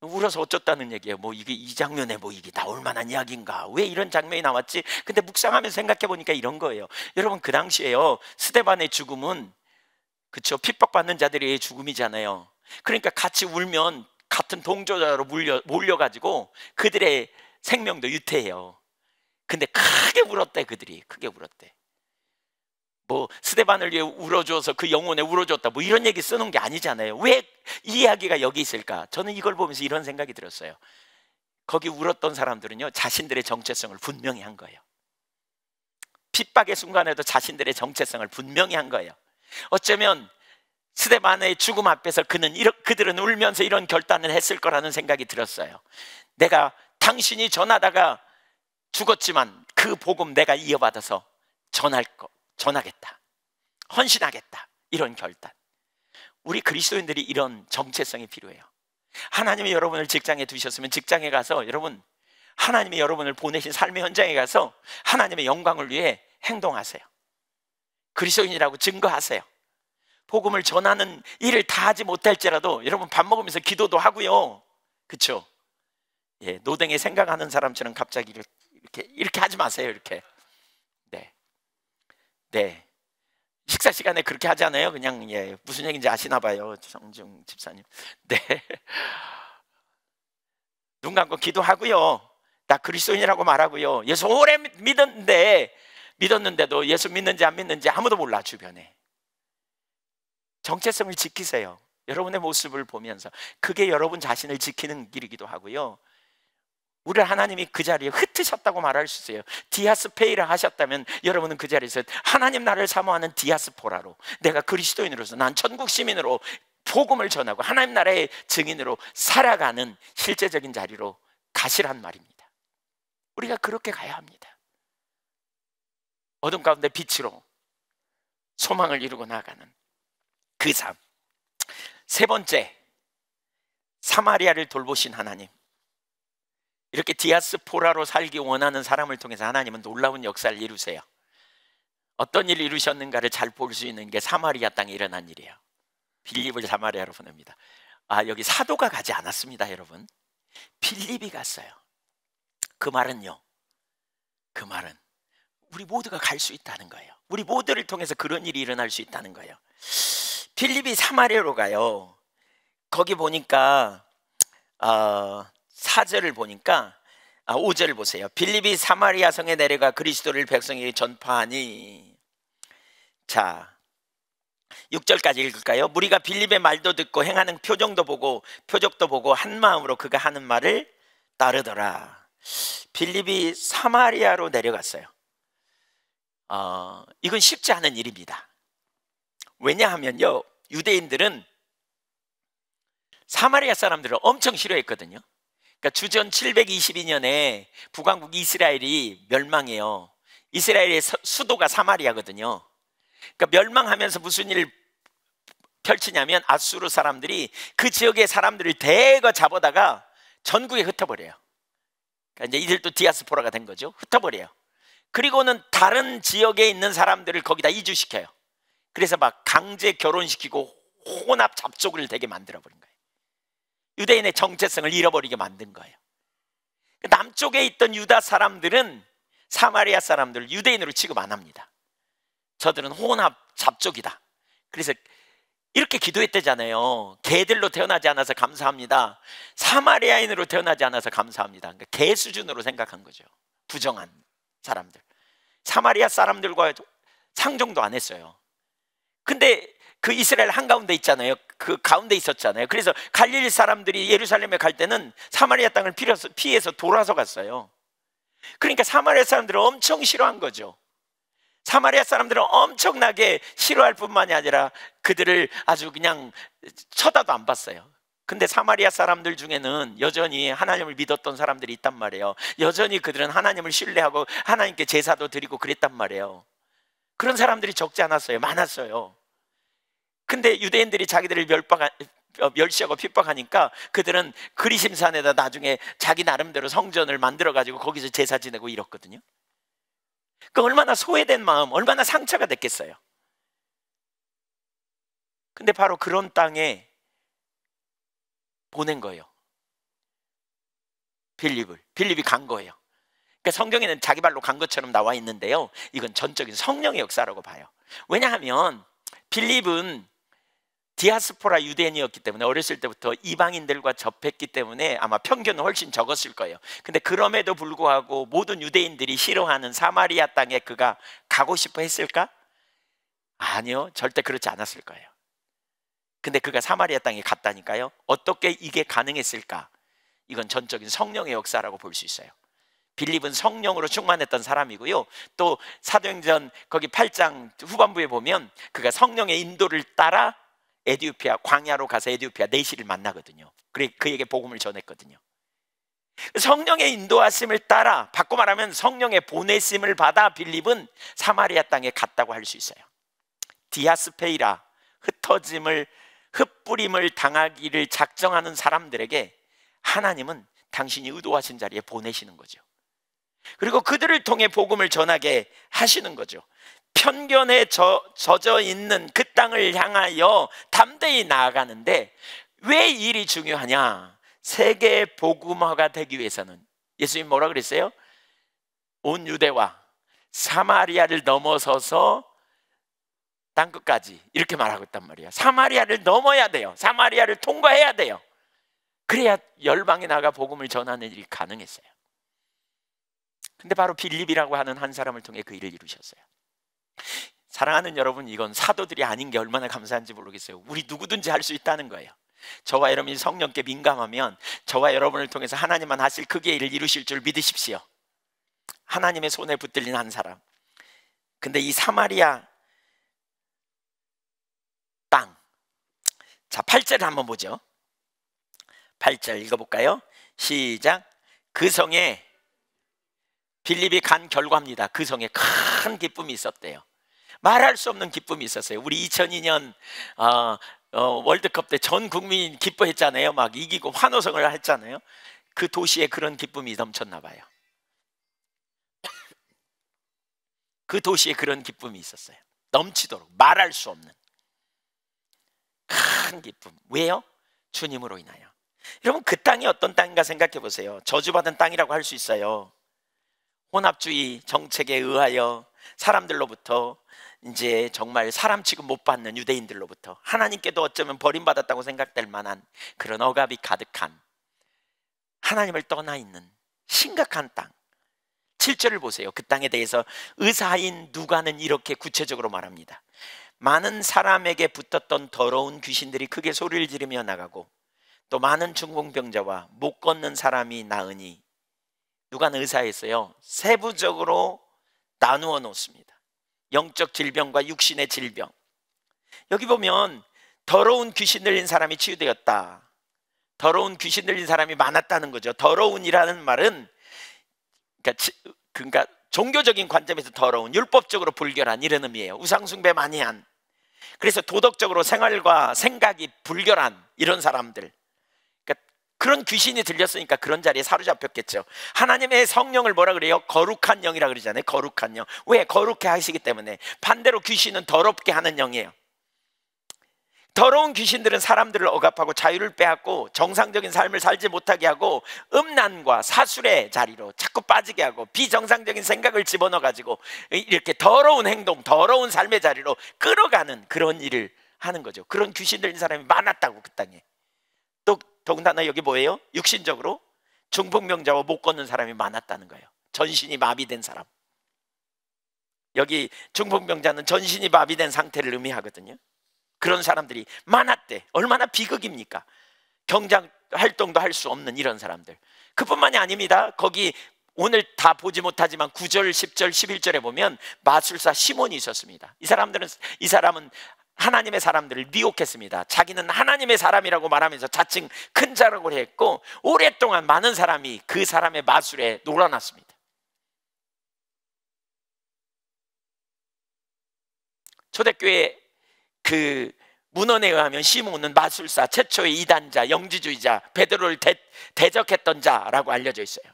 울어서 어쩌다는 얘기예요. 뭐 이게 이 장면에 뭐 이게 나올 만한 이야기인가? 왜 이런 장면이 나왔지? 근데 묵상하면서 생각해 보니까 이런 거예요. 여러분, 그 당시에요, 스데반의 죽음은, 그쵸, 핍박받는 자들의 죽음이잖아요. 그러니까 같이 울면 같은 동조자로 몰려가지고 그들의 생명도 유태해요. 근데 크게 울었대. 그들이 크게 울었대. 뭐 스데반을 위해 울어줘서 그 영혼에 울어줬다, 뭐 이런 얘기 쓰는 게 아니잖아요. 왜 이 이야기가 여기 있을까? 저는 이걸 보면서 이런 생각이 들었어요. 거기 울었던 사람들은요, 자신들의 정체성을 분명히 한 거예요. 핍박의 순간에도 자신들의 정체성을 분명히 한 거예요. 어쩌면 스데반의 죽음 앞에서 그들은 울면서 이런 결단을 했을 거라는 생각이 들었어요. 내가 당신이 전하다가 죽었지만 그 복음 내가 이어받아서 전하겠다, 헌신하겠다, 이런 결단. 우리 그리스도인들이 이런 정체성이 필요해요. 하나님이 여러분을 직장에 두셨으면 직장에 가서 여러분, 하나님이 여러분을 보내신 삶의 현장에 가서 하나님의 영광을 위해 행동하세요. 그리스도인이라고 증거하세요. 복음을 전하는 일을 다 하지 못할지라도 여러분 밥 먹으면서 기도도 하고요. 그렇죠? 예, 노댕에 생각하는 사람처럼 갑자기 이렇게 하지 마세요. 이렇게. 네. 식사 시간에 그렇게 하잖아요. 그냥, 예, 무슨 얘기인지 아시나 봐요, 정중 집사님. 네. 눈 감고 기도하고요. 나 그리스도인이라고 말하고요. 예수 오래 믿었는데도 예수 믿는지 안 믿는지 아무도 몰라, 주변에. 정체성을 지키세요. 여러분의 모습을 보면서 그게 여러분 자신을 지키는 길이기도 하고요. 우리를 하나님이 그 자리에 흩으셨다고 말할 수 있어요. 디아스페이라 하셨다면 여러분은 그 자리에서 하나님 나라를 사모하는 디아스포라로, 내가 그리스도인으로서 난 천국 시민으로 복음을 전하고 하나님 나라의 증인으로 살아가는 실제적인 자리로 가시란 말입니다. 우리가 그렇게 가야 합니다. 어둠 가운데 빛으로 소망을 이루고 나가는 그 삶. 세 번째, 사마리아를 돌보신 하나님. 이렇게 디아스포라로 살기 원하는 사람을 통해서 하나님은 놀라운 역사를 이루세요. 어떤 일을 이루셨는가를 잘 볼 수 있는 게 사마리아 땅에 일어난 일이에요. 빌립을 사마리아로 보냅니다. 여기 사도가 가지 않았습니다, 여러분. 빌립이 갔어요. 그 말은요, 그 말은 우리 모두가 갈 수 있다는 거예요. 우리 모두를 통해서 그런 일이 일어날 수 있다는 거예요. 빌립이 사마리아로 가요. 거기 보니까 4절을 보니까 5절을 보세요. 빌립이 사마리아 성에 내려가 그리스도를 백성에게 전파하니. 자, 6절까지 읽을까요? 무리가 빌립의 말도 듣고 행하는 표적도 보고 한 마음으로 그가 하는 말을 따르더라. 빌립이 사마리아로 내려갔어요. 이건 쉽지 않은 일입니다. 왜냐하면요, 유대인들은 사마리아 사람들을 엄청 싫어했거든요. 그러니까 주전 722년에 북왕국 이스라엘이 멸망해요. 이스라엘의 수도가 사마리아거든요. 그러니까 멸망하면서 무슨 일을 펼치냐면 아수르 사람들이 그 지역의 사람들을 대거 잡아다가 전국에 흩어버려요. 그러니까 이제 이들도 디아스포라가 된 거죠. 흩어버려요. 그리고는 다른 지역에 있는 사람들을 거기다 이주시켜요. 그래서 막 강제 결혼시키고 혼합 잡족을 되게 만들어버린 거예요. 유대인의 정체성을 잃어버리게 만든 거예요. 남쪽에 있던 유다 사람들은 사마리아 사람들을 유대인으로 취급 안 합니다. 저들은 혼합 잡족이다. 그래서 이렇게 기도했대잖아요. 개들로 태어나지 않아서 감사합니다. 사마리아인으로 태어나지 않아서 감사합니다. 그러니까 개 수준으로 생각한 거죠. 부정한 사람들. 사마리아 사람들과 상종도 안 했어요. 근데 그 이스라엘 한가운데 있잖아요. 그 가운데 있었잖아요. 그래서 갈릴리 사람들이 예루살렘에 갈 때는 사마리아 땅을 피해서 돌아서 갔어요. 그러니까 사마리아 사람들을 엄청 싫어한 거죠. 사마리아 사람들은 엄청나게 싫어할 뿐만이 아니라 그들을 아주 그냥 쳐다도 안 봤어요. 근데 사마리아 사람들 중에는 여전히 하나님을 믿었던 사람들이 있단 말이에요. 여전히 그들은 하나님을 신뢰하고 하나님께 제사도 드리고 그랬단 말이에요. 그런 사람들이 적지 않았어요. 많았어요. 근데 유대인들이 자기들을 멸시하고 핍박하니까 그들은 그리심산에다 나중에 자기 나름대로 성전을 만들어가지고 거기서 제사 지내고 이랬거든요. 그 얼마나 소외된 마음, 얼마나 상처가 됐겠어요. 근데 바로 그런 땅에 보낸 거예요. 빌립이 간 거예요. 그러니까 성경에는 자기 발로 간 것처럼 나와 있는데요, 이건 전적인 성령의 역사라고 봐요. 왜냐하면 빌립은 디아스포라 유대인이었기 때문에 어렸을 때부터 이방인들과 접했기 때문에 아마 편견은 훨씬 적었을 거예요. 근데 그럼에도 불구하고 모든 유대인들이 싫어하는 사마리아 땅에 그가 가고 싶어 했을까? 아니요, 절대 그렇지 않았을 거예요. 근데 그가 사마리아 땅에 갔다니까요. 어떻게 이게 가능했을까? 이건 전적인 성령의 역사라고 볼 수 있어요. 빌립은 성령으로 충만했던 사람이고요, 또 사도행전 거기 8장 후반부에 보면 그가 성령의 인도를 따라 에디오피아 광야로 가서 에디오피아 내시를 만나거든요. 그래 그에게 복음을 전했거든요. 성령의 인도하심을 따라, 바꿔 말하면 성령의 보내심을 받아 빌립은 사마리아 땅에 갔다고 할 수 있어요. 디아스페이라, 흩뿌림을 당하기를 작정하는 사람들에게 하나님은 당신이 의도하신 자리에 보내시는 거죠. 그리고 그들을 통해 복음을 전하게 하시는 거죠. 편견에 젖어 있는 그 땅을 향하여 담대히 나아가는데 왜 이 일이 중요하냐? 세계 복음화가 되기 위해서는 예수님 뭐라 그랬어요? 온 유대와 사마리아를 넘어서서 땅끝까지, 이렇게 말하고 있단 말이에요. 사마리아를 넘어야 돼요. 사마리아를 통과해야 돼요. 그래야 열방에 나가 복음을 전하는 일이 가능했어요. 근데 바로 빌립이라고 하는 한 사람을 통해 그 일을 이루셨어요. 사랑하는 여러분, 이건 사도들이 아닌 게 얼마나 감사한지 모르겠어요. 우리 누구든지 할 수 있다는 거예요. 저와 여러분이 성령께 민감하면 저와 여러분을 통해서 하나님만 하실 크기의 일을 이루실 줄 믿으십시오. 하나님의 손에 붙들린 한 사람. 근데 이 사마리아 땅, 자 8절을 한번 보죠. 8절 읽어볼까요? 시작. 그 성에 빌립이 간 결과입니다. 그 성에 큰 기쁨이 있었대요. 말할 수 없는 기쁨이 있었어요. 우리 2002년 월드컵 때 전 국민이 기뻐했잖아요. 막 이기고 환호성을 했잖아요. 그 도시에 그런 기쁨이 넘쳤나 봐요. 그 도시에 그런 기쁨이 있었어요. 넘치도록 말할 수 없는 큰 기쁨. 왜요? 주님으로 인하여. 여러분, 그 땅이 어떤 땅인가 생각해 보세요. 저주받은 땅이라고 할 수 있어요. 혼합주의 정책에 의하여 사람들로부터 이제 정말 사람 취급 못 받는 유대인들로부터 하나님께도 어쩌면 버림받았다고 생각될 만한 그런 억압이 가득한, 하나님을 떠나 있는 심각한 땅. 7절을 보세요. 그 땅에 대해서 의사인 누가는 이렇게 구체적으로 말합니다. 많은 사람에게 붙었던 더러운 귀신들이 크게 소리를 지르며 나가고 또 많은 중풍병자와 못 걷는 사람이 나으니, 누가는 의사였어요. 세부적으로 나누어 놓습니다. 영적 질병과 육신의 질병. 여기 보면 더러운 귀신 들린 사람이 치유되었다. 더러운 귀신 들린 사람이 많았다는 거죠. 더러운이라는 말은 그러니까 종교적인 관점에서 더러운, 율법적으로 불결한 이런 의미예요. 우상숭배 많이 한, 그래서 도덕적으로 생활과 생각이 불결한 이런 사람들, 그러니까 그런 귀신이 들렸으니까 그런 자리에 사로잡혔겠죠. 하나님의 성령을 뭐라 그래요? 거룩한 영이라 그러잖아요. 거룩한 영. 왜? 거룩해 하시기 때문에. 반대로 귀신은 더럽게 하는 영이에요. 더러운 귀신들은 사람들을 억압하고 자유를 빼앗고 정상적인 삶을 살지 못하게 하고 음란과 사술의 자리로 자꾸 빠지게 하고 비정상적인 생각을 집어넣어 가지고 이렇게 더러운 행동, 더러운 삶의 자리로 끌어가는 그런 일을 하는 거죠. 그런 귀신 들린 사람이 많았다고, 그 땅에. 또 더군다나 여기 뭐예요? 육신적으로 중풍병자와 못 걷는 사람이 많았다는 거예요. 전신이 마비된 사람. 여기 중풍병자는 전신이 마비된 상태를 의미하거든요. 그런 사람들이 많았대. 얼마나 비극입니까? 경장 활동도 할 수 없는 이런 사람들. 그뿐만이 아닙니다. 거기 오늘 다 보지 못하지만 9절, 10절, 11절에 보면 마술사 시몬이 있었습니다. 이 사람은 하나님의 사람들을 미혹했습니다. 자기는 하나님의 사람이라고 말하면서 자칭 큰 자라고 했고, 오랫동안 많은 사람이 그 사람의 마술에 놀아났습니다. 초대교회 그 문헌에 의하면 시몬은 마술사, 최초의 이단자, 영지주의자, 베드로를 대적했던 자라고 알려져 있어요.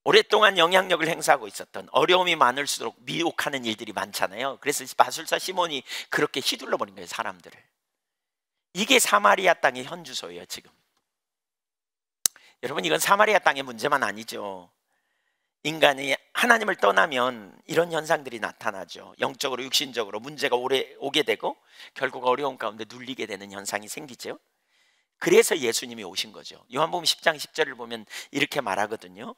오랫동안 영향력을 행사하고 있었던, 어려움이 많을수록 미혹하는 일들이 많잖아요. 그래서 마술사 시몬이 그렇게 휘둘러 버린 거예요, 사람들을. 이게 사마리아 땅의 현주소예요, 지금. 여러분, 이건 사마리아 땅의 문제만 아니죠. 인간이 하나님을 떠나면 이런 현상들이 나타나죠. 영적으로, 육신적으로 문제가 오게 되고 결국 어려움 가운데 눌리게 되는 현상이 생기죠. 그래서 예수님이 오신 거죠. 요한복음 10장 10절을 보면 이렇게 말하거든요.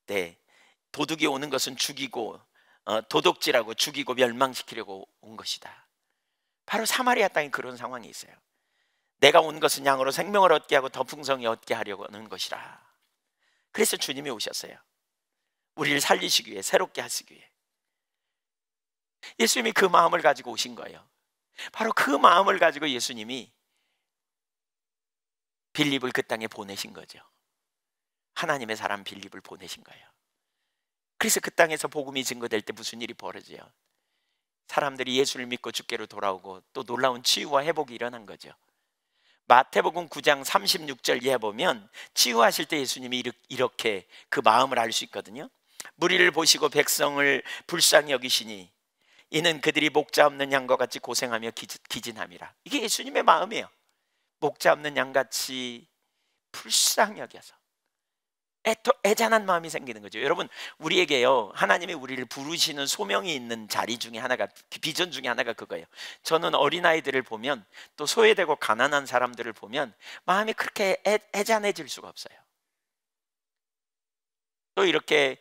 네, 도둑이 오는 것은 죽이고 도둑질하고 죽이고 멸망시키려고 온 것이다. 바로 사마리아 땅이 그런 상황이 있어요. 내가 온 것은 양으로 생명을 얻게 하고 더 풍성히 얻게 하려고 하는 것이라. 그래서 주님이 오셨어요. 우리를 살리시기 위해, 새롭게 하시기 위해. 예수님이 그 마음을 가지고 오신 거예요. 바로 그 마음을 가지고 예수님이 빌립을 그 땅에 보내신 거죠. 하나님의 사람 빌립을 보내신 거예요. 그래서 그 땅에서 복음이 증거될 때 무슨 일이 벌어져요? 사람들이 예수를 믿고 주께로 돌아오고 또 놀라운 치유와 회복이 일어난 거죠. 마태복음 9장 36절 이하 보면 치유하실 때 예수님이 이렇게 그 마음을 알 수 있거든요. 무리를 보시고 백성을 불쌍히 여기시니 이는 그들이 목자 없는 양과 같이 고생하며 기진함이라. 이게 예수님의 마음이에요. 목자 없는 양같이 불쌍히 여겨서 애잔한 마음이 생기는 거죠. 여러분, 우리에게요, 하나님이 우리를 부르시는 소명이 있는 자리 중에 하나가, 비전 중에 하나가 그거예요. 저는 어린아이들을 보면, 또 소외되고 가난한 사람들을 보면 마음이 그렇게 애잔해질 수가 없어요. 또 이렇게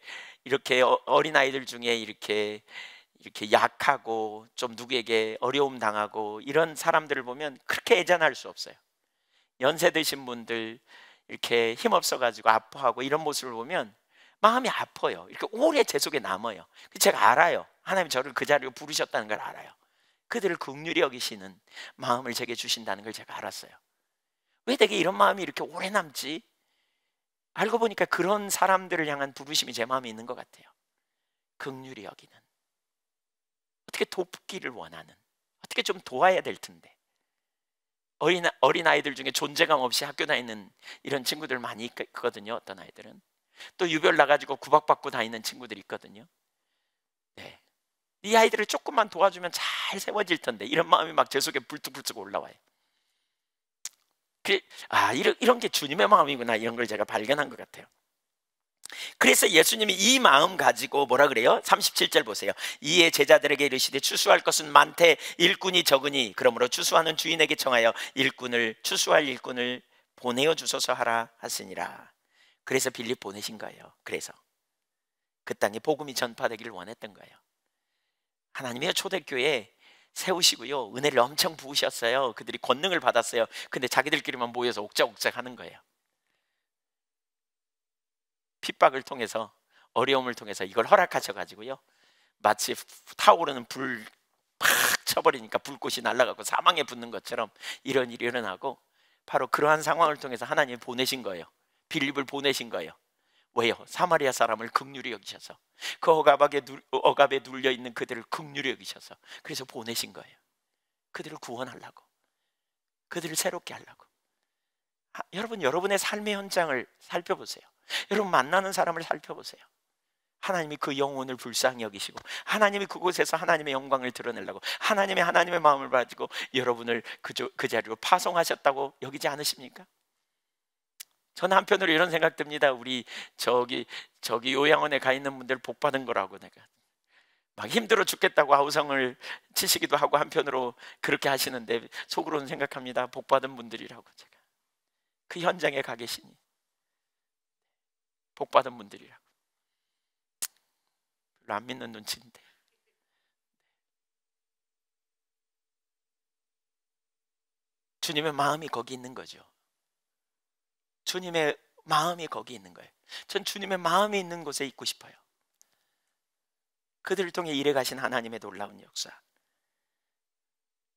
어린아이들 중에 이렇게 약하고 좀 누구에게 어려움 당하고 이런 사람들을 보면 그렇게 애잔할 수 없어요. 연세 드신 분들 이렇게 힘없어 가지고 아파하고 이런 모습을 보면 마음이 아파요. 이렇게 오래 제 속에 남아요. 제가 알아요. 하나님 저를 그 자리로 부르셨다는 걸 알아요. 그들을 긍휼히 여기시는 마음을 제게 주신다는 걸 제가 알았어요. 왜 내게 이런 마음이 이렇게 오래 남지? 알고 보니까 그런 사람들을 향한 부르심이 제 마음에 있는 것 같아요. 긍휼히 여기는. 어떻게 돕기를 원하는, 어떻게 좀 도와야 될 텐데. 어린 아이들 중에 존재감 없이 학교 다니는 이런 친구들 많이 있거든요. 어떤 아이들은 또 유별 나가지고 구박받고 다니는 친구들이 있거든요. 네. 이 아이들을 조금만 도와주면 잘 세워질 텐데, 이런 마음이 막 제 속에 불쑥불쑥 올라와요. 이런 게 주님의 마음이구나, 이런 걸 제가 발견한 것 같아요. 그래서 예수님이 이 마음 가지고 뭐라 그래요? 37절 보세요. 이에 제자들에게 이르시되 추수할 것은 많되 일꾼이 적으니 그러므로 추수하는 주인에게 청하여 추수할 일꾼을 보내어 주소서 하라 하시니라. 그래서 빌립 보내신 거예요. 그래서 그 땅에 복음이 전파되기를 원했던 거예요. 하나님의 초대교회 세우시고요, 은혜를 엄청 부으셨어요. 그들이 권능을 받았어요. 근데 자기들끼리만 모여서 옥작옥작 하는 거예요. 핍박을 통해서, 어려움을 통해서 이걸 허락하셔가지고요, 마치 타오르는 불 팍 쳐버리니까 불꽃이 날아가고 사망에 붙는 것처럼 이런 일이 일어나고, 바로 그러한 상황을 통해서 하나님이 보내신 거예요. 빌립을 보내신 거예요. 왜요? 사마리아 사람을 긍휼히 여기셔서, 그 억압에 눌려 있는 그들을 긍휼히 여기셔서, 그래서 보내신 거예요. 그들을 구원하려고, 그들을 새롭게 하려고. 여러분, 여러분의 삶의 현장을 살펴보세요. 여러분 만나는 사람을 살펴보세요. 하나님이 그 영혼을 불쌍히 여기시고, 하나님이 그곳에서 하나님의 영광을 드러내려고 하나님의 마음을 가지고 여러분을 그 자리로 파송하셨다고 여기지 않으십니까? 저는 한편으로 이런 생각 듭니다. 우리 저기 요양원에 가 있는 분들 복 받은 거라고, 내가 막 힘들어 죽겠다고 아우성을 치시기도 하고 한편으로 그렇게 하시는데, 속으로는 생각합니다. 복 받은 분들이라고. 제가 그 현장에 가 계시니 복 받은 분들이라고. 별로 안 믿는 눈치인데. 주님의 마음이 거기 있는 거죠. 주님의 마음이 거기 있는 거예요. 전 주님의 마음이 있는 곳에 있고 싶어요. 그들을 통해 일해 가신 하나님의 놀라운 역사.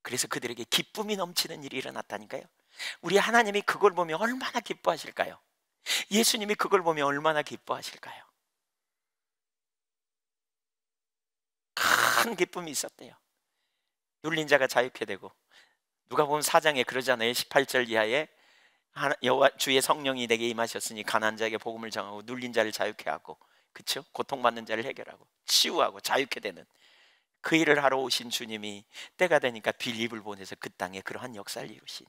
그래서 그들에게 기쁨이 넘치는 일이 일어났다니까요. 우리 하나님이 그걸 보면 얼마나 기뻐하실까요? 예수님이 그걸 보면 얼마나 기뻐하실까요? 큰 기쁨이 있었대요. 눌린 자가 자유케 되고, 누가복음 4장에 그러잖아요. 18절 이하에 여호와 주의 성령이 내게 임하셨으니 가난한 자에게 복음을 전하고 눌린 자를 자유케 하고, 그렇죠? 고통받는 자를 해결하고 치유하고 자유케 되는 그 일을 하러 오신 주님이 때가 되니까 빌립을 보내서 그 땅에 그러한 역사를 이루신,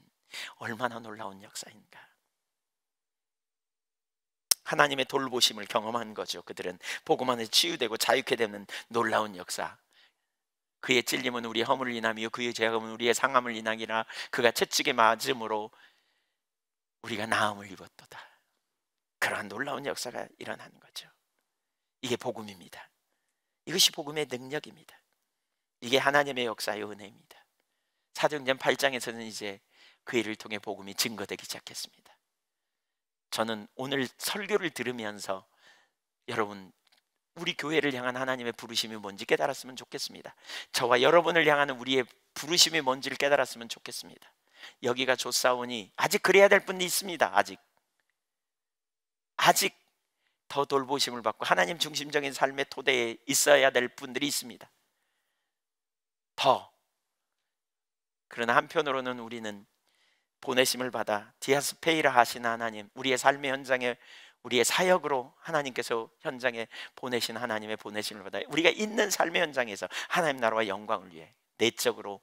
얼마나 놀라운 역사인가. 하나님의 돌보심을 경험한 거죠. 그들은 복음 안에 치유되고 자유케 되는 놀라운 역사. 그의 찔림은 우리의 허물을 인하며 그의 죄악은 우리의 상함을 인하니라. 그가 채찍에 맞음으로 우리가 나음을 입었도다. 그러한 놀라운 역사가 일어나는 거죠. 이게 복음입니다. 이것이 복음의 능력입니다. 이게 하나님의 역사의 은혜입니다. 사도행전 8장에서는 이제 그 일을 통해 복음이 증거되기 시작했습니다. 저는 오늘 설교를 들으면서 여러분, 우리 교회를 향한 하나님의 부르심이 뭔지 깨달았으면 좋겠습니다. 저와 여러분을 향하는 우리의 부르심이 뭔지를 깨달았으면 좋겠습니다. 여기가 좋사오니 아직 그래야 될 분이 있습니다. 아직 더 돌보심을 받고 하나님 중심적인 삶의 토대에 있어야 될 분들이 있습니다. 더. 그러나 한편으로는 우리는 보내심을 받아 디아스페이라 하신 하나님, 우리의 삶의 현장에, 우리의 사역으로 하나님께서 현장에 보내신 하나님의 보내심을 받아 우리가 있는 삶의 현장에서 하나님 나라와 영광을 위해 내적으로,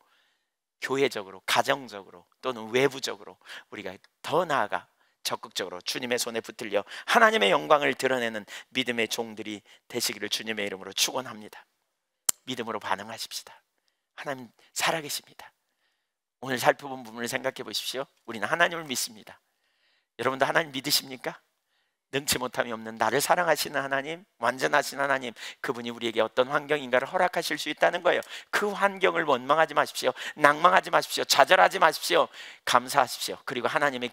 교회적으로, 가정적으로 또는 외부적으로 우리가 더 나아가 적극적으로 주님의 손에 붙들려 하나님의 영광을 드러내는 믿음의 종들이 되시기를 주님의 이름으로 축원합니다. 믿음으로 반응하십시다. 하나님 살아계십니다. 오늘 살펴본 부분을 생각해 보십시오. 우리는 하나님을 믿습니다. 여러분도 하나님 믿으십니까? 능치 못함이 없는 나를 사랑하시는 하나님, 완전하신 하나님, 그분이 우리에게 어떤 환경인가를 허락하실 수 있다는 거예요. 그 환경을 원망하지 마십시오. 낭망하지 마십시오. 좌절하지 마십시오. 감사하십시오. 그리고 하나님의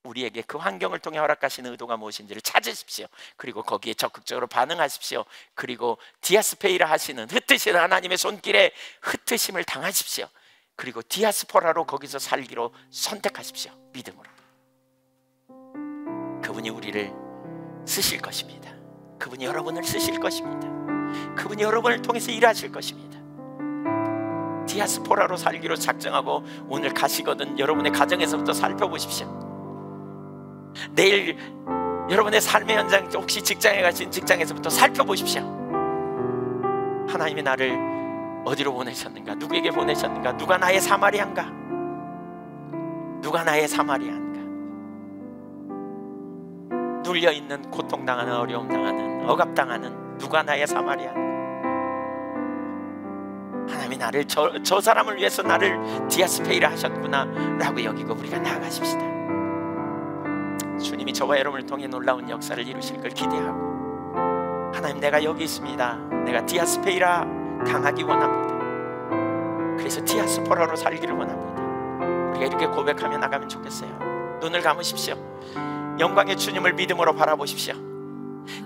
우리에게 그 환경을 통해 허락하시는 의도가 무엇인지를 찾으십시오. 그리고 거기에 적극적으로 반응하십시오. 그리고 디아스페이라 하시는, 흩으시는 하나님의 손길에 흩으심을 당하십시오. 그리고 디아스포라로 거기서 살기로 선택하십시오. 믿음으로. 그분이 우리를 쓰실 것입니다. 그분이 여러분을 쓰실 것입니다. 그분이 여러분을 통해서 일하실 것입니다. 디아스포라로 살기로 작정하고 오늘 가시거든 여러분의 가정에서부터 살펴보십시오. 내일 여러분의 삶의 현장, 혹시 직장에 가신 직장에서부터 살펴보십시오. 하나님이 나를 어디로 보내셨는가? 누구에게 보내셨는가? 누가 나의 사마리아인가? 누가 나의 사마리아인가? 눌려있는, 고통당하는, 어려움당하는, 억압당하는 누가 나의 사마리아인가? 하나님이 나를 저 사람을 위해서 나를 디아스페이라 하셨구나 라고 여기고 우리가 나아가십시다. 주님이 저와 여러분을 통해 놀라운 역사를 이루실 걸 기대하고, 하나님 내가 여기 있습니다. 내가 디아스페이라 당하기 원합니다. 그래서 디아스포라로 살기를 원합니다. 우리가 이렇게 고백하며 나가면 좋겠어요. 눈을 감으십시오. 영광의 주님을 믿음으로 바라보십시오.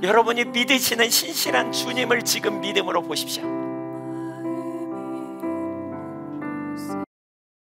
여러분이 믿으시는 신실한 주님을 지금 믿음으로 보십시오.